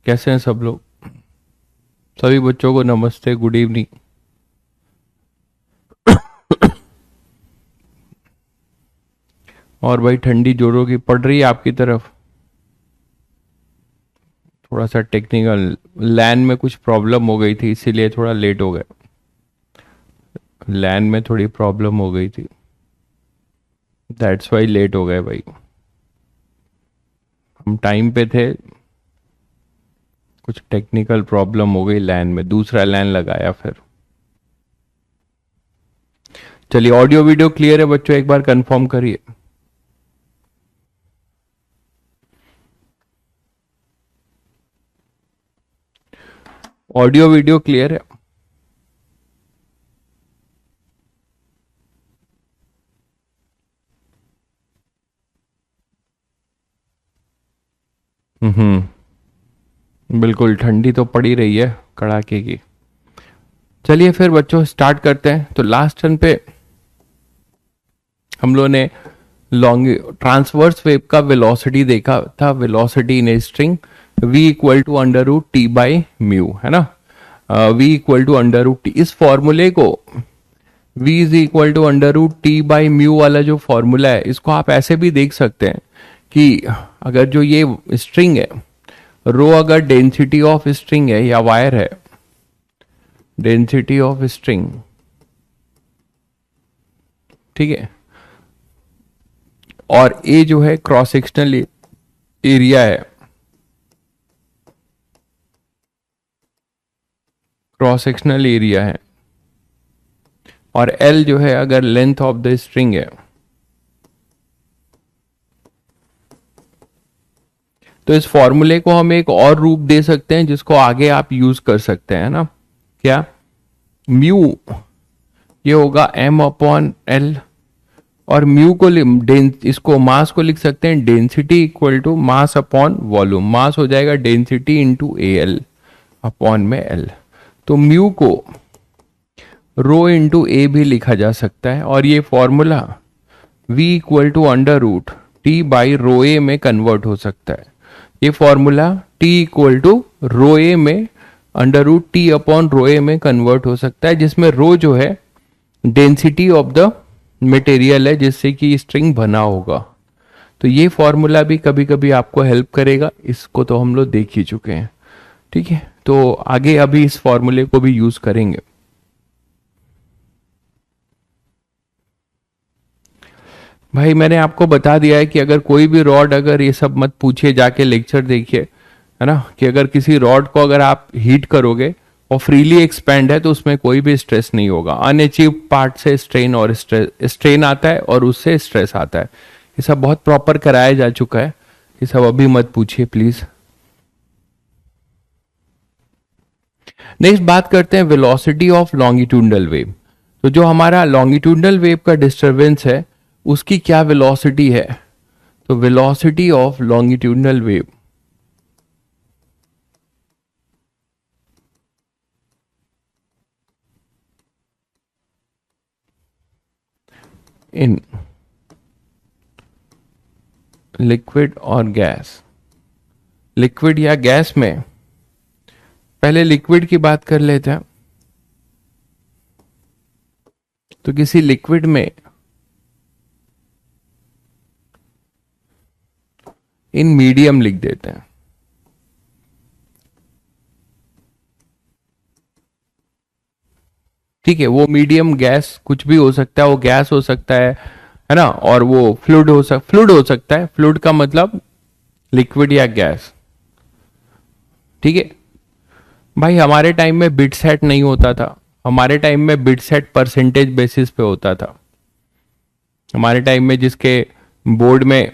कैसे हैं सब लोग? सभी बच्चों को नमस्ते, गुड इवनिंग। और भाई ठंडी जोरों की पड़ रही है आपकी तरफ? थोड़ा सा टेक्निकल लैन में कुछ प्रॉब्लम हो गई थी, इसीलिए थोड़ा लेट हो गए। लैन में थोड़ी प्रॉब्लम हो गई थी, दैट्स वाई लेट हो गए भाई। हम टाइम पे थे, कुछ टेक्निकल प्रॉब्लम हो गई लैन में, दूसरा लैन लगाया फिर। चलिए, ऑडियो वीडियो क्लियर है बच्चों? एक बार कंफर्म करिए। ऑडियो वीडियो क्लियर है? बिल्कुल, ठंडी तो पड़ी रही है कड़ाके की। चलिए फिर बच्चों स्टार्ट करते हैं। तो लास्ट टर्न पे हम लोगों ने लॉन्ग ट्रांसवर्स वेव का वेलोसिटी देखा था। Velocity in a string v equal to under root T by mu, है ना। v equal to under root T, इस फॉर्मूले को v is equal to under root T by mu वाला जो फॉर्मूला है, इसको आप ऐसे भी देख सकते हैं कि अगर जो ये स्ट्रिंग है, रो अगर डेंसिटी ऑफ स्ट्रिंग है या वायर है, डेंसिटी ऑफ स्ट्रिंग, ठीक है, और ए जो है क्रॉस सेक्शनल एरिया है, क्रॉस सेक्शनल एरिया है, और एल जो है अगर लेंथ ऑफ द स्ट्रिंग है, तो इस फॉर्मूले को हम एक और रूप दे सकते हैं जिसको आगे आप यूज कर सकते हैं ना। क्या? म्यू ये होगा m अपॉन एल, और म्यू को इसको मास को लिख सकते हैं density equal to mass upon volume. Mass हो जाएगा density into A L upon में एल। तो म्यू को रो इंटू ए भी लिखा जा सकता है, और ये formula v equal to under root T by rho A में कन्वर्ट हो सकता है। ये formula t equal to rho A में under root T upon rho A में कन्वर्ट हो सकता है, जिसमें रो जो है डेंसिटी ऑफ द मटेरियल है जिससे कि स्ट्रिंग बना होगा। तो ये फॉर्मूला भी कभी कभी आपको हेल्प करेगा, इसको तो हम लोग देख ही चुके हैं, ठीक है। तो आगे अभी इस फॉर्मूले को भी यूज करेंगे। भाई मैंने आपको बता दिया है कि अगर कोई भी रॉड, अगर ये सब मत पूछिए, जाके लेक्चर देखिए, है ना, कि अगर किसी रॉड को अगर आप हीट करोगे और फ्रीली एक्सपैंड है तो उसमें कोई भी स्ट्रेस नहीं होगा। अनअचीव पार्ट से स्ट्रेन और स्ट्रेन आता है और उससे स्ट्रेस आता है। ये सब बहुत प्रॉपर कराया जा चुका है, ये सब अभी मत पूछिए प्लीज। नेक्स्ट बात करते हैं वेलोसिटी ऑफ लॉन्गिट्यूडनल वेव। तो जो हमारा लॉन्गिट्यूडनल वेव का डिस्टरबेंस है उसकी क्या वेलोसिटी है? तो velocity of longitudinal wave in liquid और गैस, लिक्विड या गैस में, पहले लिक्विड की बात कर लेते हैं। तो किसी लिक्विड में इन मीडियम लिख देते हैं, ठीक है। वो मीडियम गैस कुछ भी हो सकता है, वो गैस हो सकता है ना, और वो फ्लूइड हो सकता है। फ्लूइड का मतलब लिक्विड या गैस, ठीक है। भाई हमारे टाइम में बिट सेट नहीं होता था, हमारे टाइम में बिट सेट परसेंटेज बेसिस पे होता था। हमारे टाइम में जिसके बोर्ड में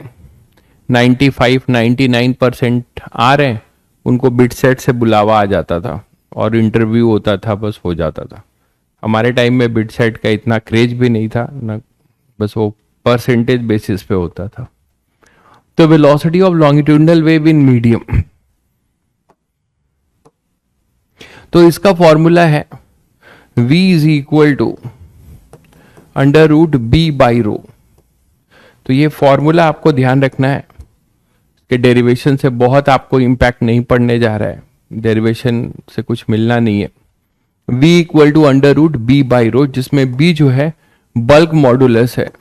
95-99% आ रहे हैं उनको बिट सेट से बुलावा आ जाता था और इंटरव्यू होता था, बस हो जाता था। हमारे टाइम में बिट सेट का इतना क्रेज भी नहीं था ना, बस वो परसेंटेज बेसिस पे होता था। तो velocity of longitudinal wave in medium, तो इसका फॉर्मूला है v is equal to under root B by rho. तो ये फॉर्मूला आपको ध्यान रखना है, कि डेरिवेशन से बहुत आपको इम्पैक्ट नहीं पड़ने जा रहा है, डेरिवेशन से कुछ मिलना नहीं है। v equal to under root B by rho, जिसमें b जो है बल्क मॉडुलस है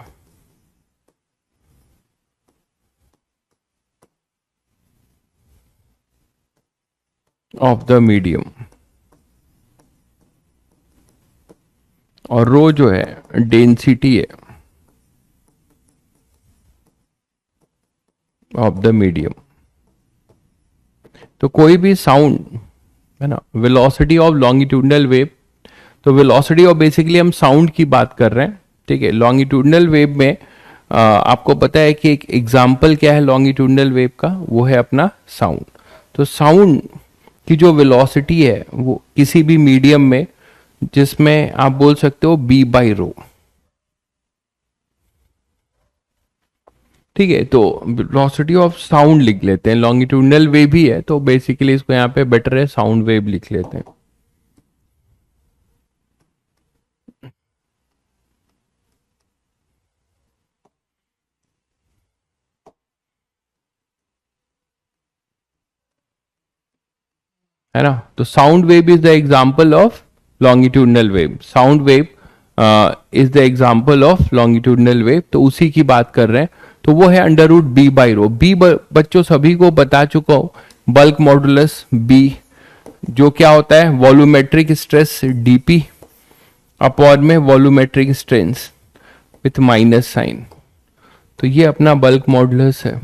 ऑफ द मीडियम, और रो जो है डेंसिटी है ऑफ द मीडियम। तो कोई भी साउंड है ना, वेलोसिटी ऑफ लॉन्गिट्यूडनल वेव, तो वेलोसिटी ऑफ बेसिकली हम साउंड की बात कर रहे हैं, ठीक है। लॉन्गिट्यूडनल वेव में आपको पता है कि एक एग्जाम्पल क्या है लॉन्गिट्यूडनल वेव का, वो है अपना साउंड। तो साउंड की जो वेलोसिटी है वो किसी भी मीडियम में, जिसमें आप बोल सकते हो बी बाई रो, ठीक है। तो वेलोसिटी ऑफ साउंड लिख लेते हैं, लॉन्गिट्यूडनल वेव भी है तो बेसिकली इसको यहाँ पे बेटर है साउंड वेव लिख लेते हैं। है ना, तो sound wave is the example of longitudinal wave, sound wave is the example of longitudinal wave, तो उसी की बात कर रहे हैं। तो वो है under root B by rho. बी बच्चों सभी को बता चुका हूं, बल्क मॉडुलस बी, जो क्या होता है वॉल्यूमेट्रिक स्ट्रेस डीपी अपॉन में volumetric strength with minus sign. तो ये अपना बल्क मॉडुलस है,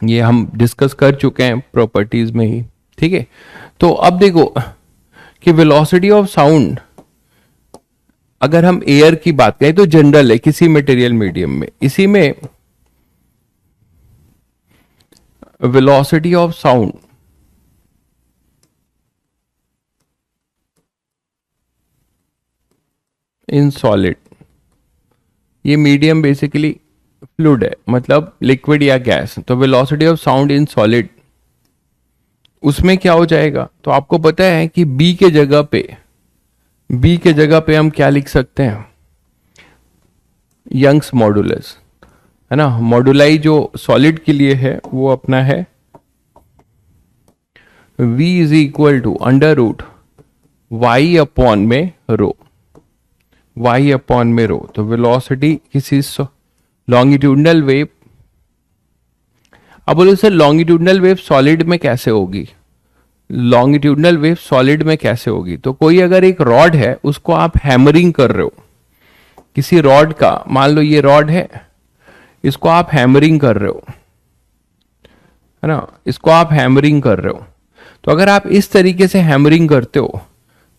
ये हम डिस्कस कर चुके हैं प्रॉपर्टीज में ही, ठीक है। तो अब देखो कि वेलोसिटी ऑफ साउंड, अगर हम एयर की बात करें तो जनरल है किसी मटेरियल मीडियम में, इसी में velocity of sound in solid, ये मीडियम बेसिकली फ्लूइड है, मतलब लिक्विड या गैस, तो velocity of sound in solid, उसमें क्या हो जाएगा, तो आपको पता है कि बी के जगह पे हम क्या लिख सकते हैं, यंग्स मॉडुलस, है ना। मॉडुलाई जो सॉलिड के लिए है वो अपना है v is equal to under root Y upon में रो, y अपॉन में रो। तो वेलोसिटी किसी लॉन्गिट्यूडनल वेव, अब बोलो सर लॉन्गिट्यूडनल वेव सॉलिड में कैसे होगी, लॉन्गिट्यूडनल वेव सॉलिड में कैसे होगी, तो कोई अगर एक रॉड है उसको आप हैमरिंग कर रहे हो, किसी रॉड का, मान लो ये रॉड है, इसको आप हैमरिंग कर रहे हो, है ना, इसको आप हैमरिंग कर रहे हो। तो अगर आप इस तरीके से हैमरिंग करते हो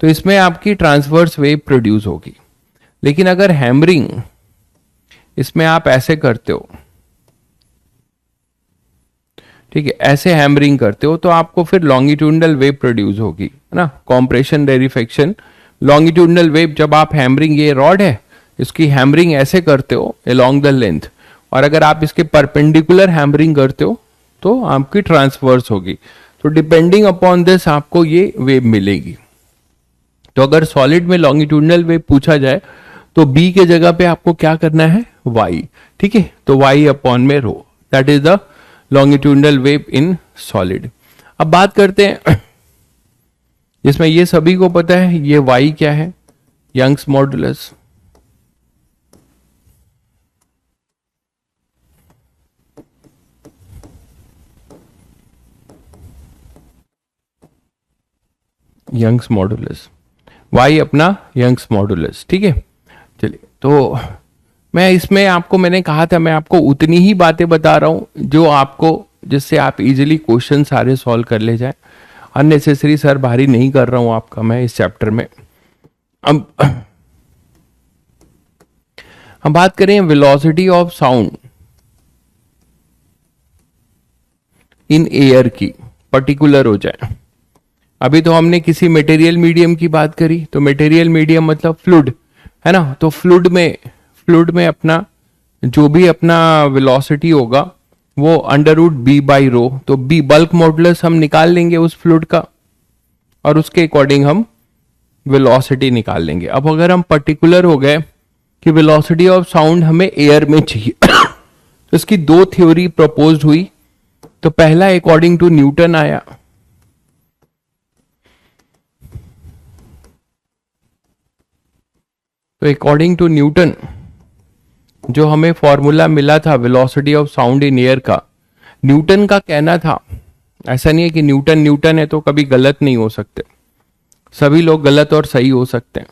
तो इसमें आपकी ट्रांसवर्स वेव प्रोड्यूस होगी। लेकिन अगर हैमरिंग इसमें आप ऐसे करते हो, ठीक है, ऐसे हैमरिंग करते हो तो आपको फिर लॉन्गिट्यूडनल वेव प्रोड्यूस होगी, है ना, कॉम्प्रेशन रेरिफेक्शन लॉन्गिट्यूडनल वेव। जब आप हैमरिंग, ये रॉड है, इसकी हैमरिंग ऐसे करते हो अलोंग द लेंथ, और अगर आप इसके परपेंडिकुलर हैमरिंग करते हो तो आपकी ट्रांसवर्स होगी। तो डिपेंडिंग अपॉन दिस आपको ये वेव मिलेगी। तो अगर सॉलिड में लॉन्गिट्यूडनल वेव पूछा जाए तो बी के जगह पे आपको क्या करना है, वाई, ठीक है। तो वाई अपॉन में rho, that is the longitudinal wave in solid. अब बात करते हैं जिसमें ये सभी को पता है, ये वाई क्या है, Young's modulus, Young's modulus, Y अपना यंग्स मॉडुलस, ठीक है। चलिए, तो मैं इसमें आपको, मैंने कहा था मैं आपको उतनी ही बातें बता रहा हूं जो आपको, जिससे आप इजीली क्वेश्चन सारे सॉल्व कर ले जाए। अननेसेसरी सर भारी नहीं कर रहा हूं आपका मैं इस चैप्टर में। अब हम बात करें velocity of sound in air की, पर्टिकुलर हो जाए। अभी तो हमने किसी मटेरियल मीडियम की बात करी, तो मटेरियल मीडियम मतलब फ्लूइड, है ना। तो फ्लूइड में अपना जो भी अपना वेलोसिटी होगा वो under root B by rho, तो बी बल्क मॉडुलस हम निकाल लेंगे उस फ्लूइड का, और उसके अकॉर्डिंग हम वेलोसिटी निकाल लेंगे। अब अगर हम पर्टिकुलर हो गए कि वेलोसिटी ऑफ साउंड हमें एयर में चाहिए इसकी दो थ्योरी प्रपोज्ड हुई। तो पहला अकॉर्डिंग टू न्यूटन आया, तो अकॉर्डिंग टू न्यूटन जो हमें फॉर्मूला मिला था velocity of sound in air का, न्यूटन का कहना था, ऐसा नहीं है कि न्यूटन न्यूटन है तो कभी गलत नहीं हो सकते, सभी लोग गलत और सही हो सकते हैं।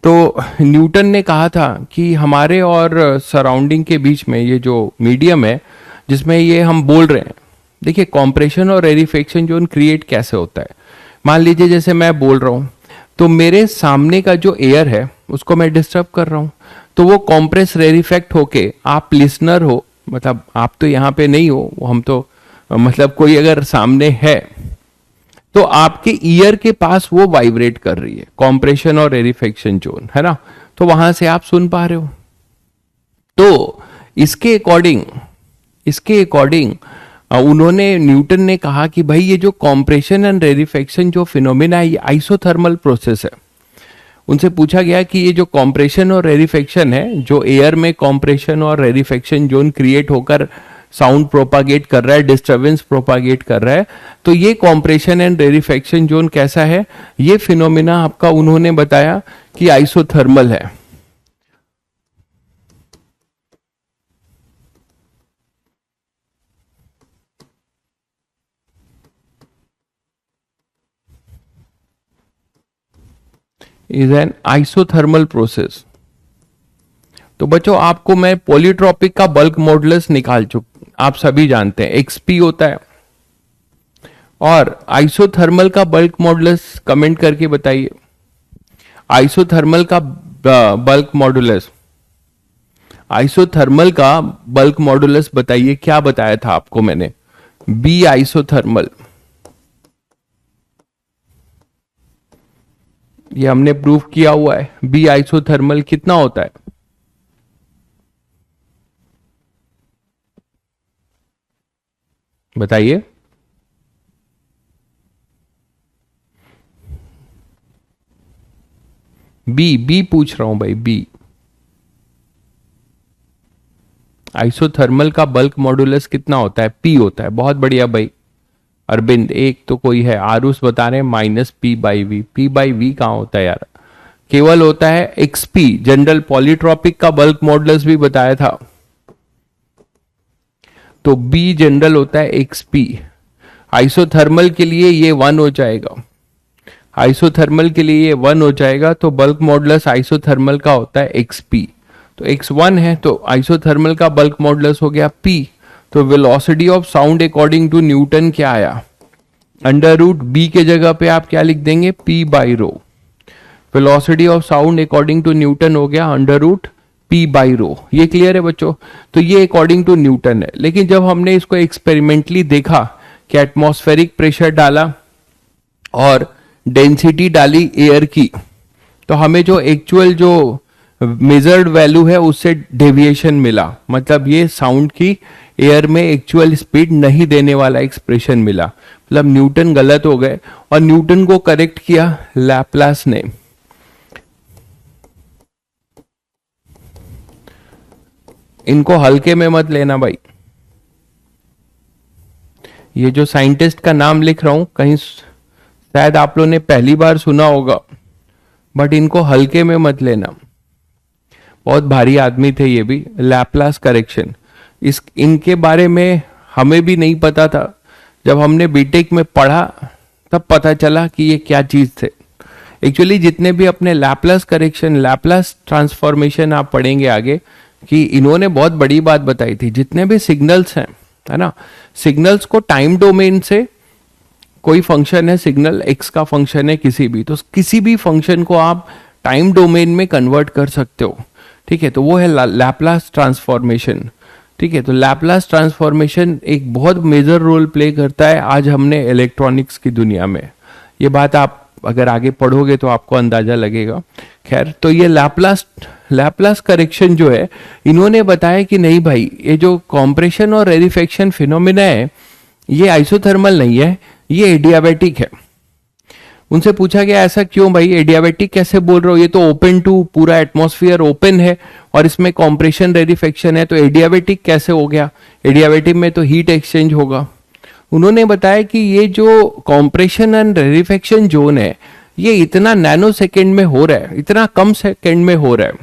तो न्यूटन ने कहा था कि हमारे और सराउंडिंग के बीच में ये जो मीडियम है जिसमें ये हम बोल रहे हैं, देखिए कॉम्प्रेशन और रेरिफेक्शन जोन क्रिएट कैसे होता है। मान लीजिए जैसे मैं बोल रहा हूँ तो मेरे सामने का जो एयर है उसको मैं डिस्टर्ब कर रहा हूँ, तो वो कॉम्प्रेस रेरिफेक्ट होके, आप लिसनर हो, मतलब आप तो यहाँ पे नहीं हो, हम तो मतलब कोई अगर सामने है तो आपके ईयर के पास वो वाइब्रेट कर रही है, कॉम्प्रेशन और रेरिफेक्शन जोन है ना, तो वहां से आप सुन पा रहे हो। तो इसके अकॉर्डिंग उन्होंने, न्यूटन ने कहा कि भाई ये जो कॉम्प्रेशन एंड रेरिफेक्शन जो फिनोमेना है ये आइसोथर्मल प्रोसेस है। उनसे पूछा गया कि ये जो कॉम्प्रेशन और रेरिफेक्शन है, जो एयर में कॉम्प्रेशन और रेरिफेक्शन जोन क्रिएट होकर साउंड प्रोपागेट कर रहा है, डिस्टरबेंस प्रोपागेट कर रहा है, तो ये कॉम्प्रेशन एंड रेरिफेक्शन जोन कैसा है, ये फिनोमेना आपका उन्होंने बताया कि आइसोथर्मल है। Is an isothermal process. तो बच्चों आपको मैं पॉलीट्रॉपिक का बल्क मॉडुलस निकाल आप सभी जानते हैं एक्सपी होता है, और आइसोथर्मल का बल्क मॉडुलस कमेंट करके बताइए। आइसोथर्मल का बल्क मॉडुलस, आइसोथर्मल का बल्क मॉडुलस बताइए, क्या बताया था आपको मैंने, बी आइसोथर्मल, ये हमने प्रूफ किया हुआ है। बी आइसोथर्मल कितना होता है, बताइए। बी पूछ रहा हूं भाई, बी आइसोथर्मल का बल्क मॉडुलस कितना होता है, पी होता है। बहुत बढ़िया भाई अरविंद, एक तो कोई है आरुष बता रहे minus P by V, P by V कहां होता है यार, केवल होता है एक्सपी। जनरल पॉलीट्रॉपिक का बल्क मॉडुलस भी बताया था, तो बी जनरल होता है एक्सपी। आइसोथर्मल के लिए ये 1 हो जाएगा, आइसोथर्मल के लिए ये 1 हो जाएगा, तो बल्क मॉडुलस आइसोथर्मल का होता है एक्सपी। तो x1 है तो आइसोथर्मल का बल्क मॉडुलस हो गया p। तो velocity of sound according to Newton क्या आया, अंडर रूट बी के जगह पे आप क्या लिख देंगे, p by rho. Velocity of sound according to Newton हो गया under root p by rho. ये क्लियर है बच्चों। तो ये अकॉर्डिंग टू न्यूटन है, लेकिन जब हमने इसको एक्सपेरिमेंटली देखा कि एटमॉस्फेरिक प्रेशर डाला और डेंसिटी डाली एयर की, तो हमें जो एक्चुअल जो मेजर्ड वैल्यू है उससे डेविएशन मिला, मतलब ये साउंड की एयर में एक्चुअल स्पीड नहीं देने वाला एक्सप्रेशन मिला, मतलब न्यूटन गलत हो गए। और न्यूटन को करेक्ट किया लैप्लास ने। इनको हल्के में मत लेना भाई, ये जो साइंटिस्ट का नाम लिख रहा हूं कहीं शायद आप लोगों ने पहली बार सुना होगा, बट इनको हल्के में मत लेना, बहुत भारी आदमी थे ये भी। लैप्लास करेक्शन, इनके बारे में हमें भी नहीं पता था, जब हमने बीटेक में पढ़ा तब पता चला कि ये क्या चीज थे। एक्चुअली जितने भी अपने लैप्लास करेक्शन, लैप्लास ट्रांसफॉर्मेशन आप पढ़ेंगे आगे, कि इन्होंने बहुत बड़ी बात बताई थी। जितने भी सिग्नल्स हैं, है ना, सिग्नल्स को टाइम डोमेन से, कोई फंक्शन है सिग्नल एक्स का फंक्शन है किसी भी, तो किसी भी फंक्शन को आप टाइम डोमेन में कन्वर्ट कर सकते हो, ठीक है। तो वो है लैप्लास ट्रांसफॉर्मेशन, ठीक है। तो लैप्लास ट्रांसफॉर्मेशन एक बहुत मेजर रोल प्ले करता है आज हमने इलेक्ट्रॉनिक्स की दुनिया में। ये बात आप अगर आगे पढ़ोगे तो आपको अंदाजा लगेगा। खैर, तो ये लैप्लास करेक्शन जो है, इन्होंने बताया कि नहीं भाई, ये जो कॉम्प्रेशन और रेरिफेक्शन फिनोमिना है ये आइसोथर्मल नहीं है, ये एडियाबैटिक है। उनसे पूछा गया ऐसा क्यों भाई, एडियाबेटिक कैसे बोल रहे हो, ये तो ओपन टू, पूरा एटमॉस्फेयर ओपन है और इसमें कॉम्प्रेशन रेरिफेक्शन है, तो एडियाबेटिक कैसे हो गया, एडियाबेटिक में तो हीट एक्सचेंज होगा। उन्होंने बताया कि ये जो कॉम्प्रेशन एंड रेरिफेक्शन जोन है ये इतना नैनो सेकेंड में हो रहा है, इतना कम सेकेंड में हो रहा है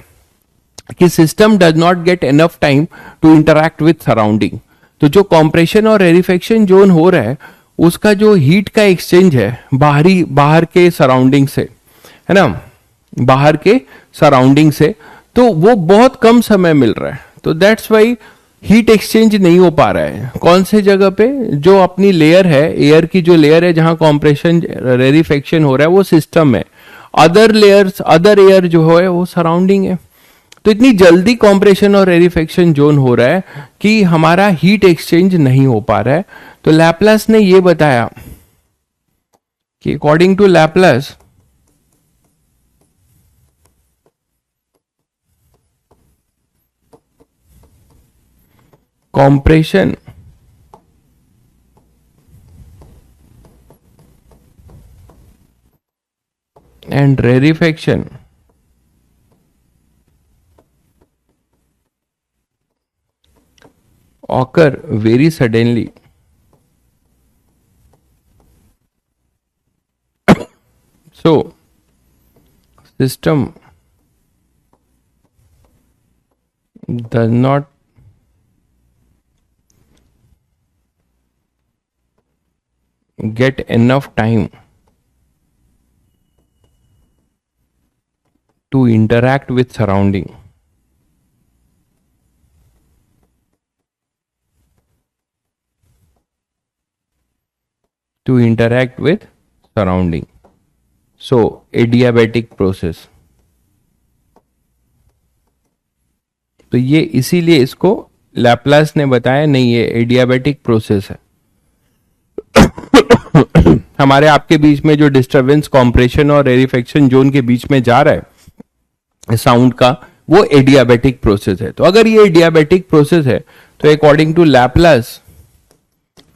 कि system does not get enough time to interact with surrounding. तो जो कॉम्प्रेशन और रेरिफेक्शन जोन हो रहा है उसका जो हीट का एक्सचेंज है बाहर के सराउंडिंग से, है ना, बाहर के सराउंडिंग से, तो वो बहुत कम समय मिल रहा है। तो दैट्स वाई हीट एक्सचेंज नहीं हो पा रहा है। कौन से जगह पे, जो अपनी लेयर है, एयर की जो लेयर है जहां कॉम्प्रेशन रेरिफेक्शन हो रहा है वो सिस्टम है, अदर लेयर्स, अदर एयर जो है वो सराउंडिंग है। तो इतनी जल्दी कॉम्प्रेशन और रेरिफेक्शन जोन हो रहा है कि हमारा हीट एक्सचेंज नहीं हो पा रहा है। तो लैपलास ने ये बताया कि according to Laplace compression and rarefaction occur very suddenly. So system does not get enough time to interact with surrounding. To interact with surrounding. So adiabatic process. तो ये इसीलिए इसको लैपलास ने बताया नहीं, ये एडियाबेटिक प्रोसेस है। हमारे आपके बीच में जो डिस्टरबेंस कॉम्प्रेशन और रेरिफेक्शन जोन के बीच में जा रहा है साउंड का, वो एडियाबेटिक प्रोसेस है। तो अगर ये एडियाबेटिक प्रोसेस है तो अकॉर्डिंग टू लैपलास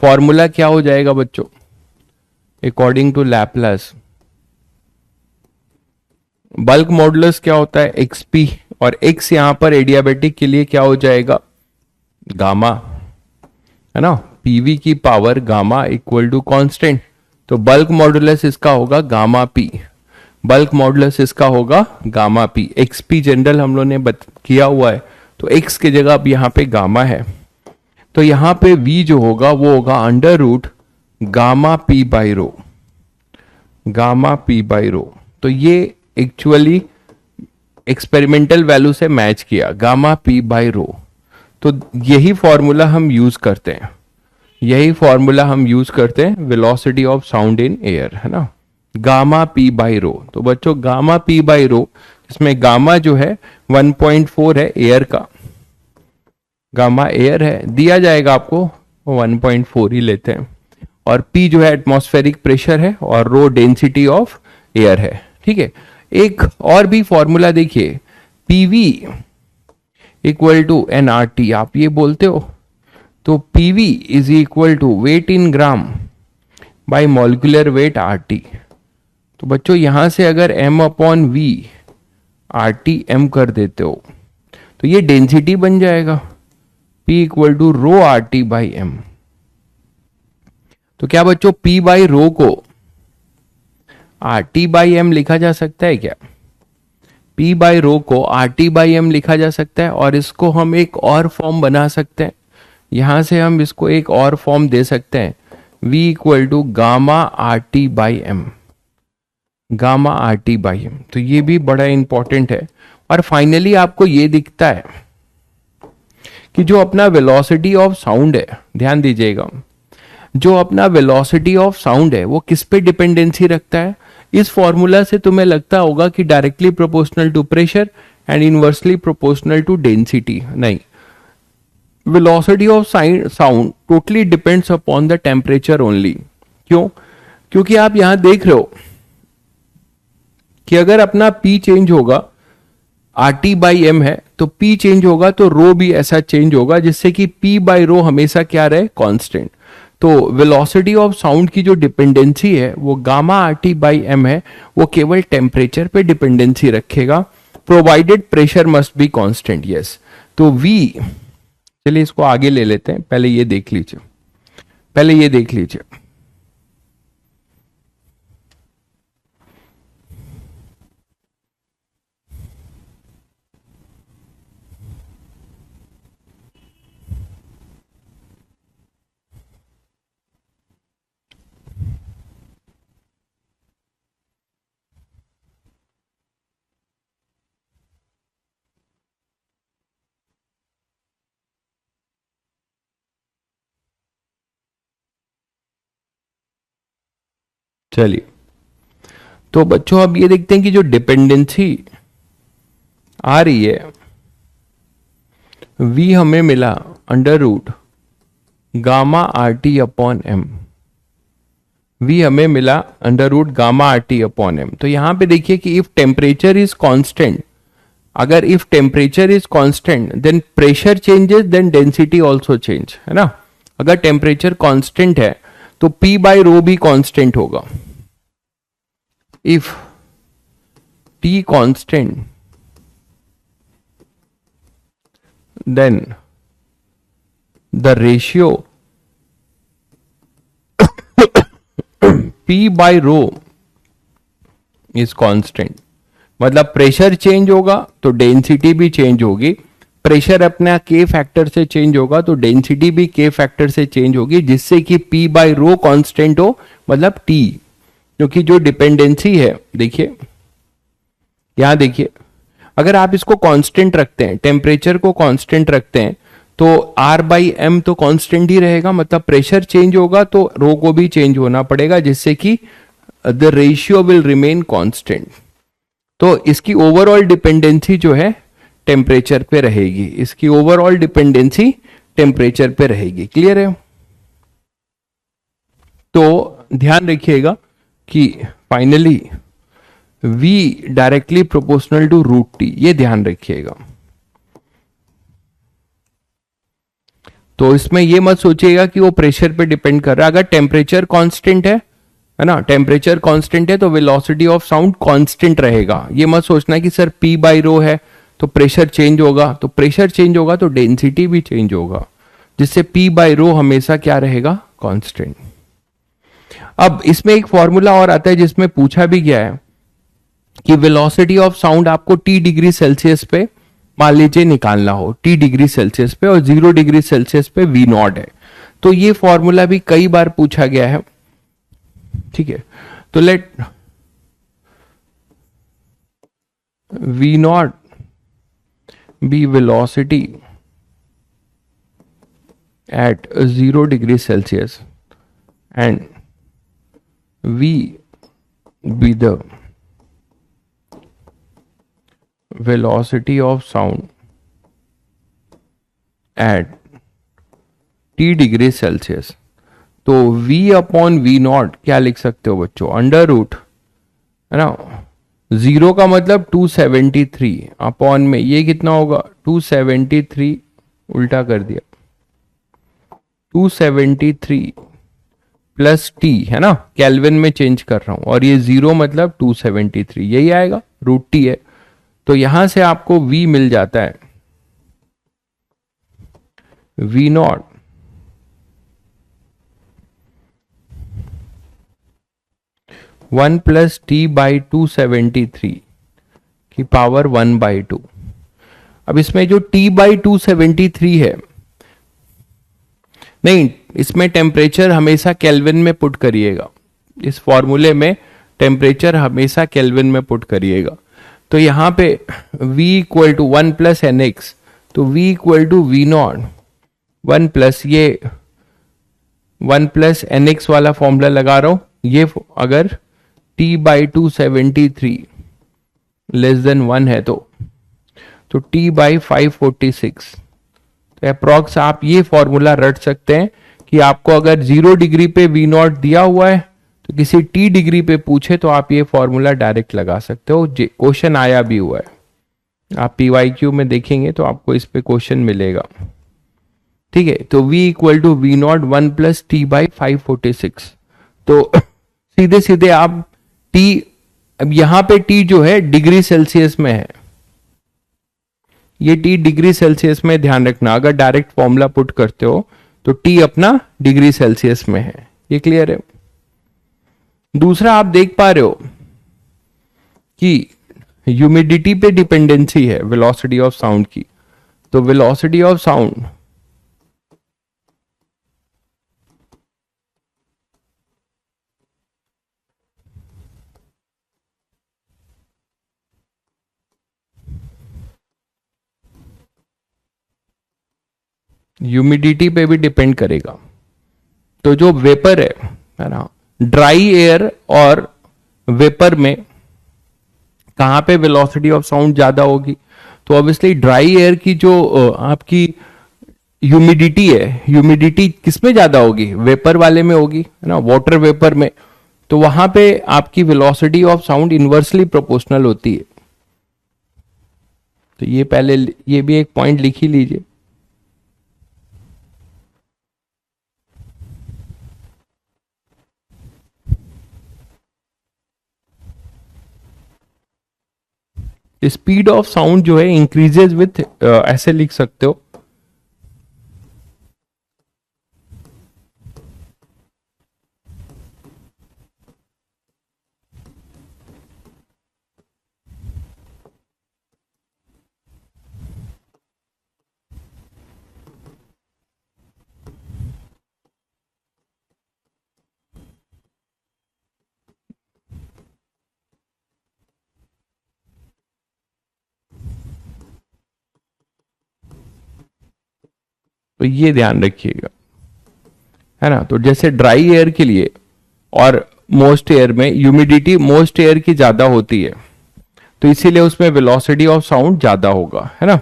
फॉर्मूला क्या हो जाएगा बच्चों, according to Laplace bulk modulus क्या होता है, एक्सपी, और एक्स यहां पर एडियाबेटिक के लिए क्या हो जाएगा, गामा, है ना, पीवी की power gamma equal to constant. तो बल्क मॉडुलस इसका होगा गामा पी, बल्क मॉडुलस इसका होगा गामा पी। एक्सपी जनरल हम लोग ने किया हुआ है, तो एक्स की जगह अब यहां पे गामा है, तो यहां पे वी जो होगा वो होगा under root gamma P by rho, gamma P by rho. तो ये एक्चुअली एक्सपेरिमेंटल वैल्यू से मैच किया, गामा पी बाई रो। तो यही फॉर्मूला हम यूज करते हैं, यही फॉर्मूला हम यूज करते हैं velocity of sound in air, है ना, गामा पी बाई रो। तो बच्चों गामा पी बाई रो, इसमें गामा जो है 1.4 है एयर का, गामा एयर है, दिया जाएगा आपको 1.4 ही लेते हैं, और पी जो है एटमॉस्फेरिक प्रेशर है और रो डेंसिटी ऑफ एयर है, ठीक है। एक और भी फॉर्मूला देखिए, पीवी इक्वल टू एनआरटी, आप ये बोलते हो, तो PV is equal to weight in gram by molecular weight RT. तो बच्चों यहां से अगर m upon V R T M कर देते हो तो ये डेंसिटी बन जाएगा, p equal to rho R T by M. तो क्या बच्चों p बाई रो को आर टी बाई एम लिखा जा सकता है क्या, p बाई रो को आर टी बाई एम लिखा जा सकता है, और इसको हम एक और फॉर्म बना सकते हैं, यहां से हम इसको एक और फॉर्म दे सकते हैं, v equal to gamma R T by M, gamma R T by M. तो ये भी बड़ा इंपॉर्टेंट है। और फाइनली आपको ये दिखता है कि जो अपना वेलोसिटी ऑफ साउंड है, ध्यान दीजिएगा, जो अपना वेलोसिटी ऑफ साउंड है वो किस पे डिपेंडेंसी रखता है, इस फॉर्मूला से तुम्हें लगता होगा कि directly proportional to pressure and inversely proportional to density. नहीं, velocity of sound totally depends upon the temperature only। क्यों, क्योंकि आप यहां देख रहे हो कि अगर अपना P चेंज होगा, RT बाई एम है, तो P चेंज होगा तो रो भी ऐसा चेंज होगा जिससे कि P बाई रो हमेशा क्या रहे, कांस्टेंट। तो वेलोसिटी ऑफ साउंड की जो डिपेंडेंसी है वो gamma R T by M है, वो केवल टेम्परेचर पे डिपेंडेंसी रखेगा, provided pressure must be constant. Yes, तो वी, चलिए इसको आगे ले लेते हैं, पहले ये देख लीजिए, पहले ये देख लीजिए। चलिए, तो बच्चों अब ये देखते हैं कि जो डिपेंडेंसी आ रही है, v हमें मिला under root gamma R T upon M, v हमें मिला under root gamma R T upon M. तो यहां पे देखिए कि इफ टेम्परेचर इज कांस्टेंट, अगर if temperature is constant then pressure changes, then density also change, है ना। अगर टेम्परेचर कांस्टेंट है तो p बाई रो भी कांस्टेंट होगा। If t constant then the ratio P by rho is constant, मतलब pressure change होगा तो डेंसिटी भी चेंज होगी, प्रेशर अपना के फैक्टर से चेंज होगा तो डेंसिटी भी के फैक्टर से चेंज होगी, जिससे कि P बाई रो कांस्टेंट हो, मतलब T, क्योंकि जो डिपेंडेंसी है, देखिए यहां देखिए, अगर आप इसको कांस्टेंट रखते हैं, टेम्परेचर को कांस्टेंट रखते हैं, तो R बाई एम तो कांस्टेंट ही रहेगा, मतलब प्रेशर चेंज होगा तो रो को भी चेंज होना पड़ेगा, जिससे कि the ratio will remain constant. तो इसकी ओवरऑल डिपेंडेंसी जो है टेम्परेचर पे रहेगी, इसकी ओवरऑल डिपेंडेंसी टेम्परेचर पे रहेगी। क्लियर है? तो ध्यान रखिएगा कि finally V directly proportional to root T, ये ध्यान रखिएगा। तो इसमें ये मत सोचिएगा कि वो प्रेशर पे डिपेंड कर रहा है। अगर टेम्परेचर कांस्टेंट है ना, टेम्परेचर कांस्टेंट है तो वेलोसिटी ऑफ साउंड कांस्टेंट रहेगा। ये मत सोचना कि सर P बाई रो है तो प्रेशर चेंज होगा, तो प्रेशर चेंज होगा तो डेंसिटी भी चेंज होगा, जिससे P बाई रो हमेशा क्या रहेगा? कांस्टेंट। अब इसमें एक फॉर्मूला और आता है जिसमें पूछा भी गया है कि वेलोसिटी ऑफ साउंड आपको T डिग्री सेल्सियस पे मान लीजिए निकालना हो, T डिग्री सेल्सियस पे, और 0 डिग्री सेल्सियस पे V नॉट है। तो ये फॉर्मूला भी कई बार पूछा गया है, ठीक है। तो let V not be velocity at 0 degree Celsius and V be the velocity of sound at T degree Celsius. तो V अपॉन V नॉट क्या लिख सकते हो बच्चों? अंडर रूट, है ना, 0 का मतलब 273 अपॉन में ये कितना होगा? 273, उल्टा कर दिया, 273 प्लस टी, है ना, केल्विन में चेंज कर रहा हूं, और ये 0 मतलब 273, यही आएगा, रूट टी है। तो यहां से आपको V मिल जाता है, V not one plus T by 273 की पावर 1/2। अब इसमें जो T बाई 273 है, नहीं, इसमें टेम्परेचर हमेशा केल्विन में पुट करिएगा, इस फॉर्मूले में टेम्परेचर हमेशा केल्विन में पुट करिएगा। तो यहां पे V equal to 1 plus N X, तो V equal to V not 1 plus ये 1 प्लस एन एक्स वाला फॉर्मूला लगा रहा हूं, ये अगर T बाई 273 लेस देन 1 है तो T बाई 546। तो अप्रॉक्स आप ये फॉर्मूला रट सकते हैं कि आपको अगर 0 डिग्री पे V नॉट दिया हुआ है तो किसी T डिग्री पे पूछे तो आप ये फॉर्मूला डायरेक्ट लगा सकते हो। क्वेश्चन आया भी हुआ है, आप PYQ में देखेंगे तो आपको इस पे क्वेश्चन मिलेगा। ठीक है, तो v equal to V not 1 + t/546। तो सीधे सीधे आप t, अब यहां पे t जो है डिग्री सेल्सियस में है, ये t डिग्री सेल्सियस में, ध्यान रखना अगर डायरेक्ट फॉर्मूला पुट करते हो तो t अपना डिग्री सेल्सियस में है। ये क्लियर है? दूसरा आप देख पा रहे हो कि ह्यूमिडिटी पे डिपेंडेंसी है वेलोसिटी ऑफ साउंड की। तो वेलोसिटी ऑफ साउंड ह्यूमिडिटी पे भी डिपेंड करेगा। तो जो वेपर है ना, ड्राई एयर और वेपर में कहां पे वेलोसिटी ऑफ साउंड ज्यादा होगी? तो ऑब्वियसली ड्राई एयर की जो आपकी ह्यूमिडिटी है, ह्यूमिडिटी किसमें ज्यादा होगी? वेपर वाले में होगी, है ना, वाटर वेपर में। तो वहां पे आपकी velocity of sound inversely proportional होती है। तो ये पहले, ये भी एक पॉइंट लिख ही लीजिए। स्पीड ऑफ साउंड जो है इंक्रीजेज विथ, ऐसे लिख सकते हो, तो ये ध्यान रखिएगा, है ना। तो जैसे ड्राई एयर के लिए और मोस्ट एयर में ह्यूमिडिटी मोस्ट एयर की ज्यादा होती है, तो इसीलिए उसमें वेलोसिटी ऑफ साउंड ज्यादा होगा, है ना।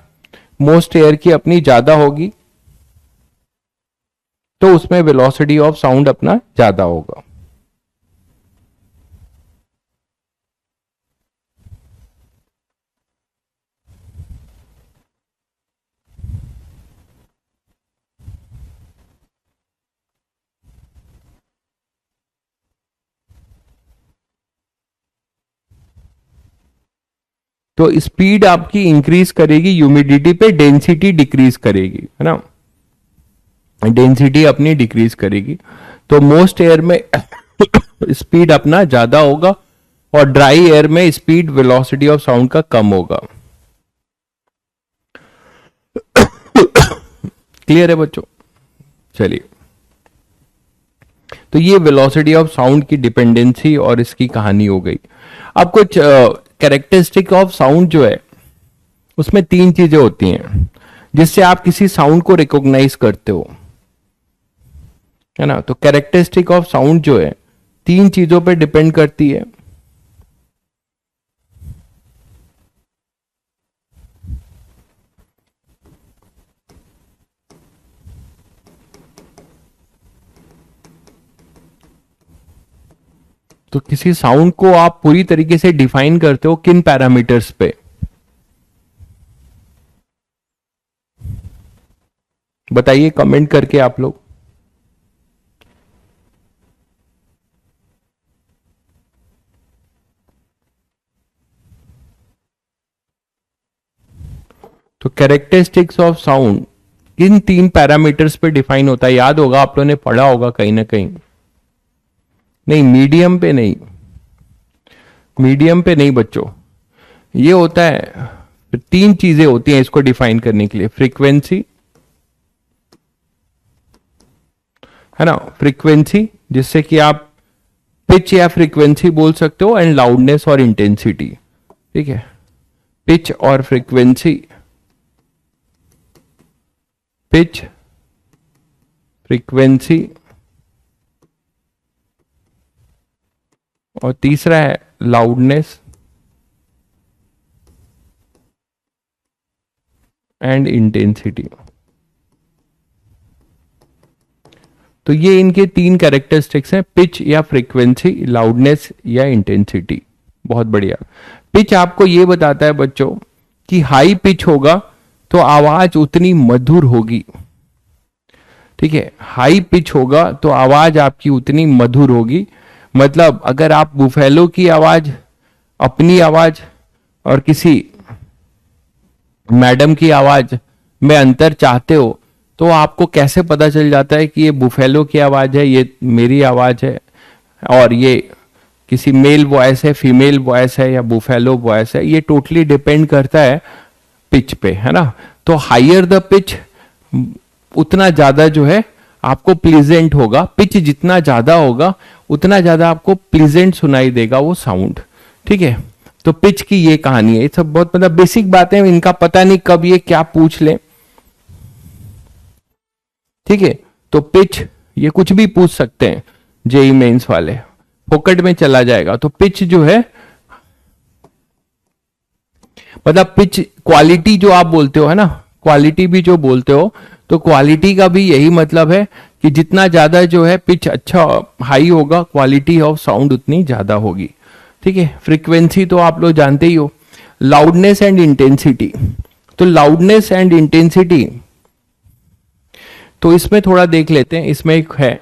मोस्ट एयर की अपनी ज्यादा होगी तो उसमें वेलोसिटी ऑफ साउंड अपना ज्यादा होगा। तो स्पीड आपकी इंक्रीज करेगी ह्यूमिडिटी पे, डेंसिटी डिक्रीज करेगी, है ना, डेंसिटी अपनी डिक्रीज करेगी। तो मोस्ट एयर में स्पीड अपना ज्यादा होगा और ड्राई एयर में स्पीड वेलोसिटी ऑफ साउंड का कम होगा। क्लियर है बच्चों? चलिए, तो ये वेलोसिटी ऑफ साउंड की डिपेंडेंसी और इसकी कहानी हो गई। अब कुछ कैरेक्टरिस्टिक ऑफ साउंड जो है उसमें तीन चीजें होती हैं जिससे आप किसी साउंड को रिकॉग्नाइज करते हो, है ना। तो कैरेक्टरिस्टिक ऑफ साउंड जो है तीन चीजों पे डिपेंड करती है। तो किसी साउंड को आप पूरी तरीके से डिफाइन करते हो किन पैरामीटर्स पे? बताइए कमेंट करके आप लोग। तो कैरेक्टरिस्टिक्स ऑफ साउंड किन तीन पैरामीटर्स पे डिफाइन होता है? याद होगा, आप लोगों ने पढ़ा होगा कहीं ना कहीं। नहीं, मीडियम पे नहीं, मीडियम पे नहीं बच्चों। ये होता है, तीन चीजें होती हैं इसको डिफाइन करने के लिए। फ्रीक्वेंसी, है ना, फ्रीक्वेंसी जिससे कि आप पिच या फ्रीक्वेंसी बोल सकते हो, एंड लाउडनेस और इंटेंसिटी। ठीक है, पिच और फ्रीक्वेंसी, पिच, फ्रीक्वेंसी, और तीसरा है लाउडनेस एंड इंटेंसिटी। तो ये इनके तीन कैरेक्टरिस्टिक्स हैं, पिच या फ्रीक्वेंसी, लाउडनेस या इंटेंसिटी। बहुत बढ़िया। पिच आपको ये बताता है बच्चों कि हाई पिच होगा तो आवाज उतनी मधुर होगी, ठीक है, हाई पिच होगा तो आवाज आपकी उतनी मधुर होगी। मतलब अगर आप बुफेलो की आवाज, अपनी आवाज और किसी मैडम की आवाज में अंतर चाहते हो तो आपको कैसे पता चल जाता है कि ये बुफेलो की आवाज है, ये मेरी आवाज है, और ये किसी मेल वॉइस है, फीमेल वॉइस है या बुफेलो वॉइस है? ये टोटली डिपेंड करता है पिच पे, है ना। तो हाइयर द पिच, उतना ज्यादा जो है आपको प्लीजेंट होगा। पिच जितना ज्यादा होगा उतना ज्यादा आपको प्लीजेंट सुनाई देगा वो साउंड। ठीक है, तो पिच की ये कहानी है। ये सब बहुत मतलब बेसिक बातें, इनका पता नहीं कब ये क्या पूछ ले। ठीक है, तो पिच ये कुछ भी पूछ सकते हैं जेई मेंस वाले, फोकट में चला जाएगा। तो पिच जो है मतलब पिच क्वालिटी जो आप बोलते हो, है ना, क्वालिटी भी जो बोलते हो, तो क्वालिटी का भी यही मतलब है कि जितना ज्यादा जो है पिच अच्छा हाई होगा, क्वालिटी ऑफ साउंड उतनी ज्यादा होगी। ठीक है, फ्रीक्वेंसी तो आप लोग जानते ही हो। लाउडनेस एंड इंटेंसिटी, तो लाउडनेस एंड इंटेंसिटी तो इसमें थोड़ा देख लेते हैं। इसमें एक है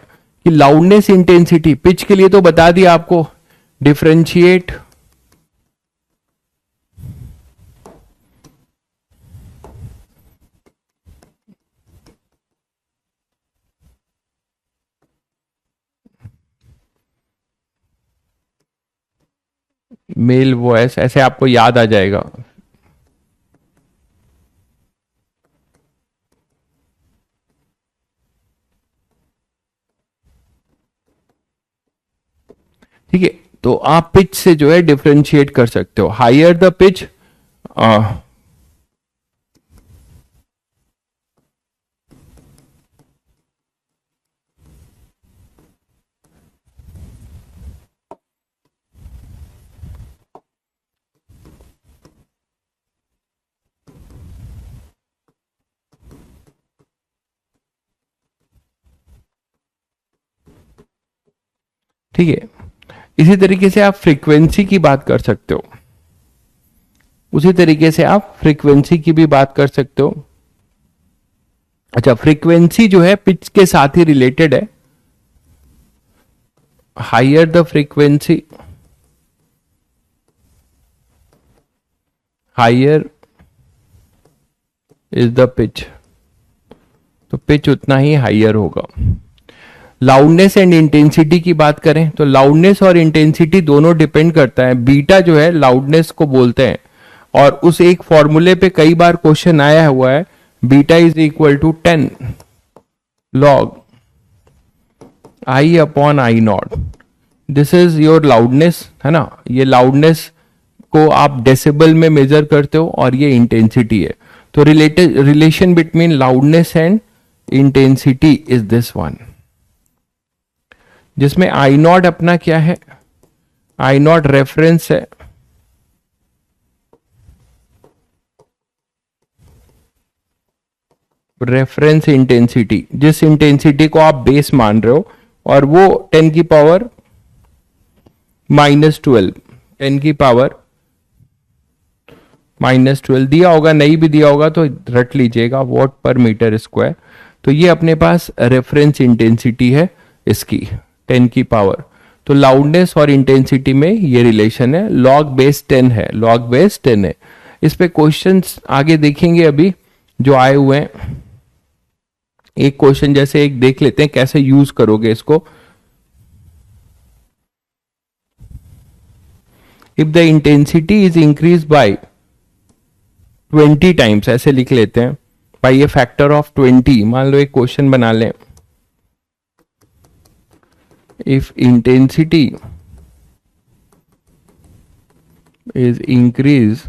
कि लाउडनेस इंटेंसिटी, पिच के लिए तो बता दिया आपको, डिफरेंशिएट मेल वॉइस, ऐसे आपको याद आ जाएगा। ठीक है, तो आप पिच से जो है डिफरेंशिएट कर सकते हो। हाइयर द पिच, ठीक है, इसी तरीके से आप फ्रीक्वेंसी की बात कर सकते हो। उसी तरीके से आप फ्रीक्वेंसी की भी बात कर सकते हो। अच्छा, फ्रीक्वेंसी जो है पिच के साथ ही रिलेटेड है। Higher the frequency, higher is the pitch, तो पिच उतना ही हाइयर होगा। लाउडनेस एंड इंटेंसिटी की बात करें तो लाउडनेस और इंटेंसिटी दोनों डिपेंड करता है। बीटा जो है लाउडनेस को बोलते हैं, और उस एक फॉर्मूले पे कई बार क्वेश्चन आया हुआ है, beta is equal to 10 log I upon I not. This is your loudness, है ना। ये लाउडनेस को आप डेसिबल में मेजर करते हो और ये इंटेंसिटी है। तो related relation between loudness and intensity is this one, जिसमें आई नॉट अपना क्या है, आई नॉट रेफरेंस है, रेफरेंस इंटेंसिटी, जिस इंटेंसिटी को आप बेस मान रहे हो, और वो 10 की पावर -12, 10 की पावर -12 दिया होगा, नहीं भी दिया होगा तो रट लीजिएगा, वॉट पर मीटर स्क्वायर। तो ये अपने पास रेफरेंस इंटेंसिटी है इसकी 10 की पावर। तो लाउडनेस और इंटेंसिटी में ये रिलेशन है, लॉग बेस 10 है, लॉग बेस 10 है। इस पे क्वेश्चंस आगे देखेंगे अभी जो आए हुए हैं। एक क्वेश्चन जैसे एक देख लेते हैं कैसे यूज करोगे इसको। If the intensity is increase by 20 times, ऐसे लिख लेते हैं, बाय ए फैक्टर ऑफ 20। मान लो एक क्वेश्चन बना लें, if intensity is increased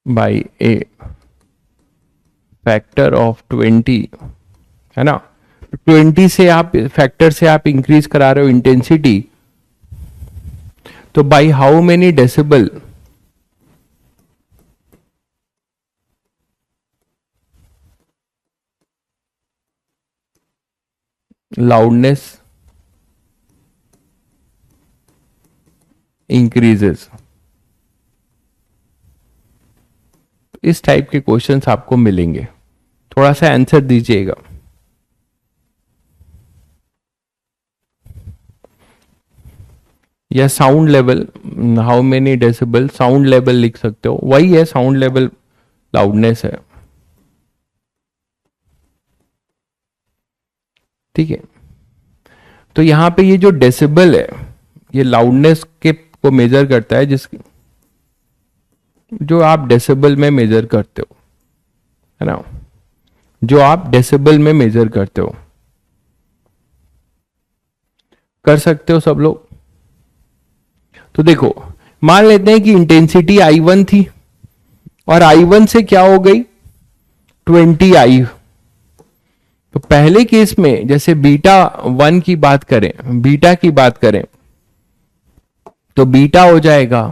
by a factor of 20, है ना। 20 से आप फैक्टर से आप इंक्रीज करा रहे हो इंटेंसिटी, तो by how many decibel, loudness increases. इस टाइप के क्वेश्चंस आपको मिलेंगे। थोड़ा सा आंसर दीजिएगा। या sound level, how many decibel, sound level लिख सकते हो, वही है साउंड लेवल, लाउडनेस है। ठीक है, तो यहां पे ये जो डेसिबल है ये लाउडनेस के को मेजर करता है, जिस जो आप डेसिबल में मेजर करते हो, है ना, जो आप डेसिबल में मेजर करते हो। कर सकते हो सब लोग। तो देखो, मान लेते हैं कि इंटेंसिटी I1 थी और I1 से क्या हो गई 20I। तो पहले केस में जैसे बीटा 1 की बात करें, बीटा की बात करें, तो बीटा हो जाएगा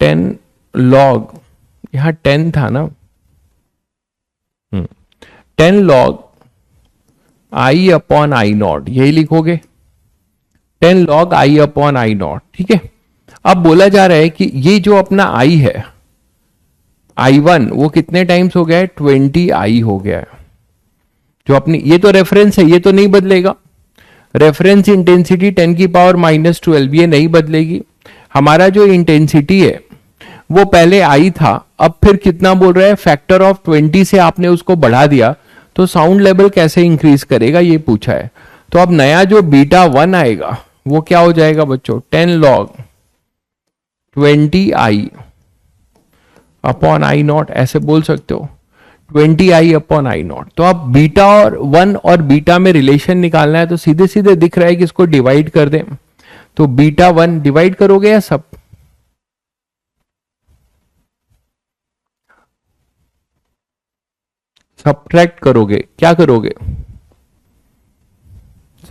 10 log, यहां 10 था ना, 10 log I upon I not, यही लिखोगे 10 log I upon I not. ठीक है, अब बोला जा रहा है कि ये जो अपना I है I1 वो कितने टाइम्स हो गया है 20I हो गया है। जो अपनी ये तो रेफरेंस है, ये तो नहीं बदलेगा, रेफरेंस इंटेंसिटी 10 की पावर -12 ये नहीं बदलेगी। हमारा जो इंटेंसिटी है वो पहले I था, अब फिर कितना बोल रहा है फैक्टर ऑफ 20 से आपने उसको बढ़ा दिया, तो साउंड लेवल कैसे इंक्रीज करेगा ये पूछा है। तो अब नया जो बीटा 1 आएगा वो क्या हो जाएगा बच्चों 10 log 20I upon I not, ऐसे बोल सकते हो 20I अपॉन आई नॉट। तो अब बीटा और 1 और बीटा में रिलेशन निकालना है, तो सीधे सीधे दिख रहा है कि इसको डिवाइड कर दें, तो बीटा 1 डिवाइड करोगे या सब, सब्ट्रैक्ट करोगे, क्या करोगे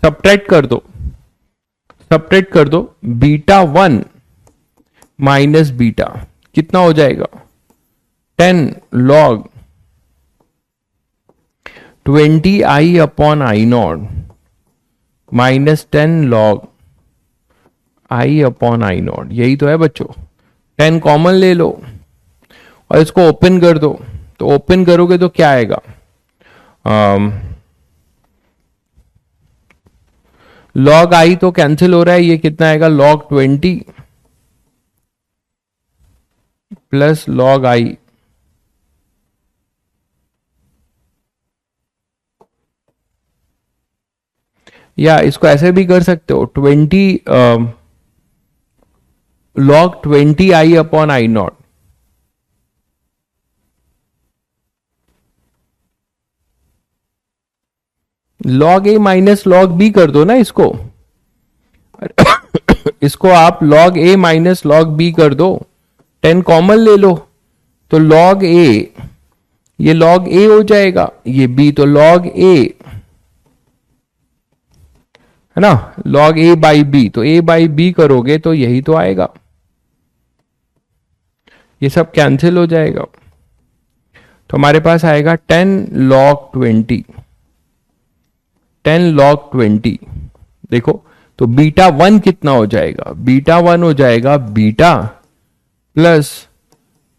सब्ट्रैक्ट कर दो, सब्ट्रैक्ट कर दो, बीटा 1 माइनस बीटा कितना हो जाएगा 10 log 20I upon I not minus 10 log I upon I not, यही तो है बच्चों। 10 कॉमन ले लो और इसको ओपन कर दो, तो ओपन करोगे तो क्या आएगा log I तो कैंसिल हो रहा है, ये कितना आएगा log 20 प्लस log I, या इसको ऐसे भी कर सकते हो 20 log 20I upon I not. log A minus log B कर दो ना इसको इसको आप log A minus log B कर दो, 10 कॉमन ले लो, तो log A, ये log A हो जाएगा, ये B तो log A है ना, log A बाई B, तो A बाई B करोगे तो यही तो आएगा, ये सब कैंसिल हो जाएगा, तो हमारे पास आएगा 10 log 20, 10 log 20। देखो तो बीटा 1 कितना हो जाएगा, बीटा 1 हो जाएगा बीटा प्लस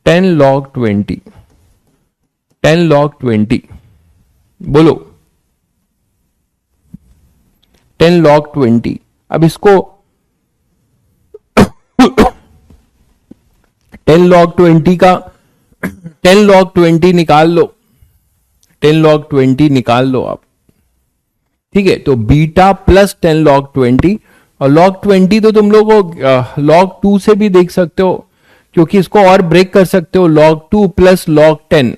10 log 20, 10 log 20, बोलो 10 log 20। अब इसको 10 log 20 का 10 log 20 निकाल लो, 10 log 20 निकाल लो आप, ठीक है, तो बीटा प्लस 10 log 20, और log 20 तो तुम लोग log 2 से भी देख सकते हो, क्योंकि इसको और ब्रेक कर सकते हो, log 2 प्लस log 10,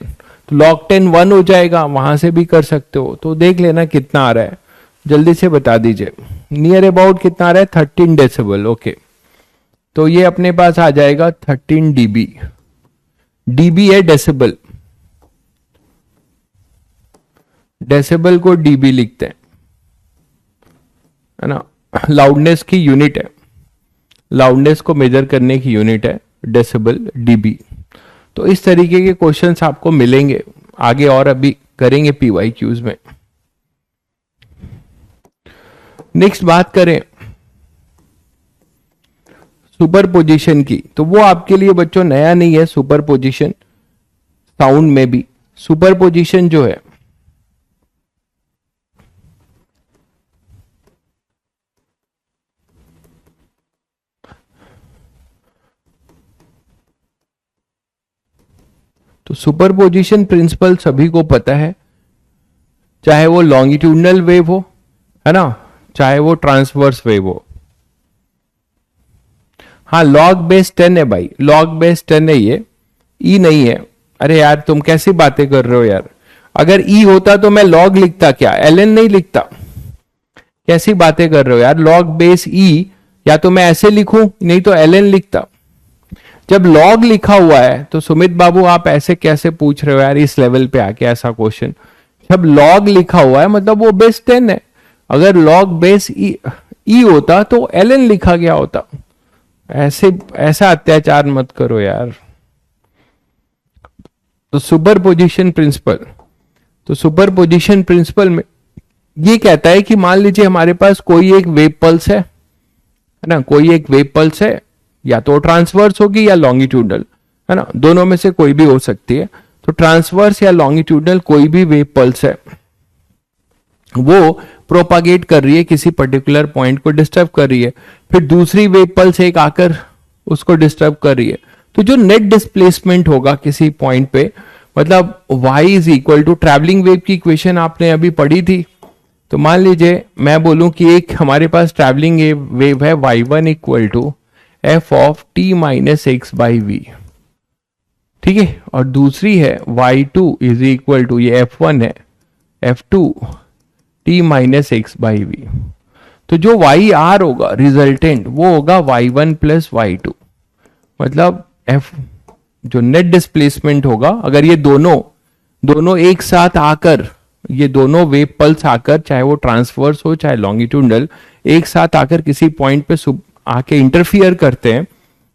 तो log 10 1 हो जाएगा, वहां से भी कर सकते हो, तो देख लेना कितना आ रहा है, जल्दी से बता दीजिए, नियर अबाउट कितना आ रहा है 13 डेसिबल। ओके, तो ये अपने पास आ जाएगा 13 dB, dB है डेसिबल, डेसिबल को dB लिखते हैं, है ना, लाउडनेस की यूनिट है, लाउडनेस को मेजर करने की यूनिट है डेसिबल dB। तो इस तरीके के क्वेश्चंस आपको मिलेंगे आगे, और अभी करेंगे PYQs में। नेक्स्ट बात करें सुपरपोजिशन की, तो वो आपके लिए बच्चों नया नहीं है सुपरपोजिशन, साउंड में भी सुपरपोजिशन जो है तो सुपरपोजिशन प्रिंसिपल सभी को पता है, चाहे वो लॉन्गिट्यूडनल वेव हो, है ना, चाहे वो ट्रांसवर्स वेव हो। हाँ लॉग बेस 10 है भाई, लॉग बेस 10 है, ये ई नहीं है। अरे यार तुम कैसी बातें कर रहे हो यार, अगर ई होता तो मैं लॉग लिखता क्या, एलएन नहीं लिखता। कैसी बातें कर रहे हो यार, लॉग बेस ई या तो मैं ऐसे लिखूं नहीं तो एलएन लिखता। जब लॉग लिखा हुआ है तो सुमित बाबू आप ऐसे कैसे पूछ रहे हो यार इस लेवल पे आके ऐसा क्वेश्चन। जब लॉग लिखा हुआ है मतलब वो बेस 10 है, अगर लॉग बेस ई होता तो एलएन लिखा गया होता। ऐसे ऐसा अत्याचार मत करो यार। तो सुपरपोजिशन प्रिंसिपल, तो सुपरपोजिशन प्रिंसिपल में ये कहता है कि मान लीजिए हमारे पास कोई एक वेव पल्स है ना, कोई एक वेव पल्स है, या तो ट्रांसवर्स होगी या लॉन्गिट्यूडनल, है ना, दोनों में से कोई भी हो सकती है। तो ट्रांसवर्स या लॉन्गिट्यूडनल कोई भी वेव पल्स है, वो प्रोपागेट कर रही है, किसी पर्टिकुलर पॉइंट को डिस्टर्ब कर रही है, फिर दूसरी वेव पल्स एक आकर उसको डिस्टर्ब कर रही है। तो जो नेट डिस्प्लेसमेंट होगा किसी पॉइंट पे, मतलब y is equal to, travelling wave की इक्वेशन आपने अभी पढ़ी थी, तो मान लीजिए मैं बोलूं कि एक हमारे पास ट्रैवलिंग वेव है y1 equal to F of T minus X by V, ठीक है, और दूसरी है y2 इज इक्वल टू, ये f1 है, f2 T minus X by V. तो जो वाई आर होगा रिजल्टेंट वो होगा y1 प्लस y2, मतलब f जो नेट डिस्प्लेसमेंट होगा, अगर ये दोनों एक साथ आकर, ये दोनों वेव पल्स आकर, चाहे वो ट्रांसवर्स हो चाहे लॉन्गिट्यूडनल, एक साथ आकर किसी पॉइंट पे आके इंटरफियर करते हैं,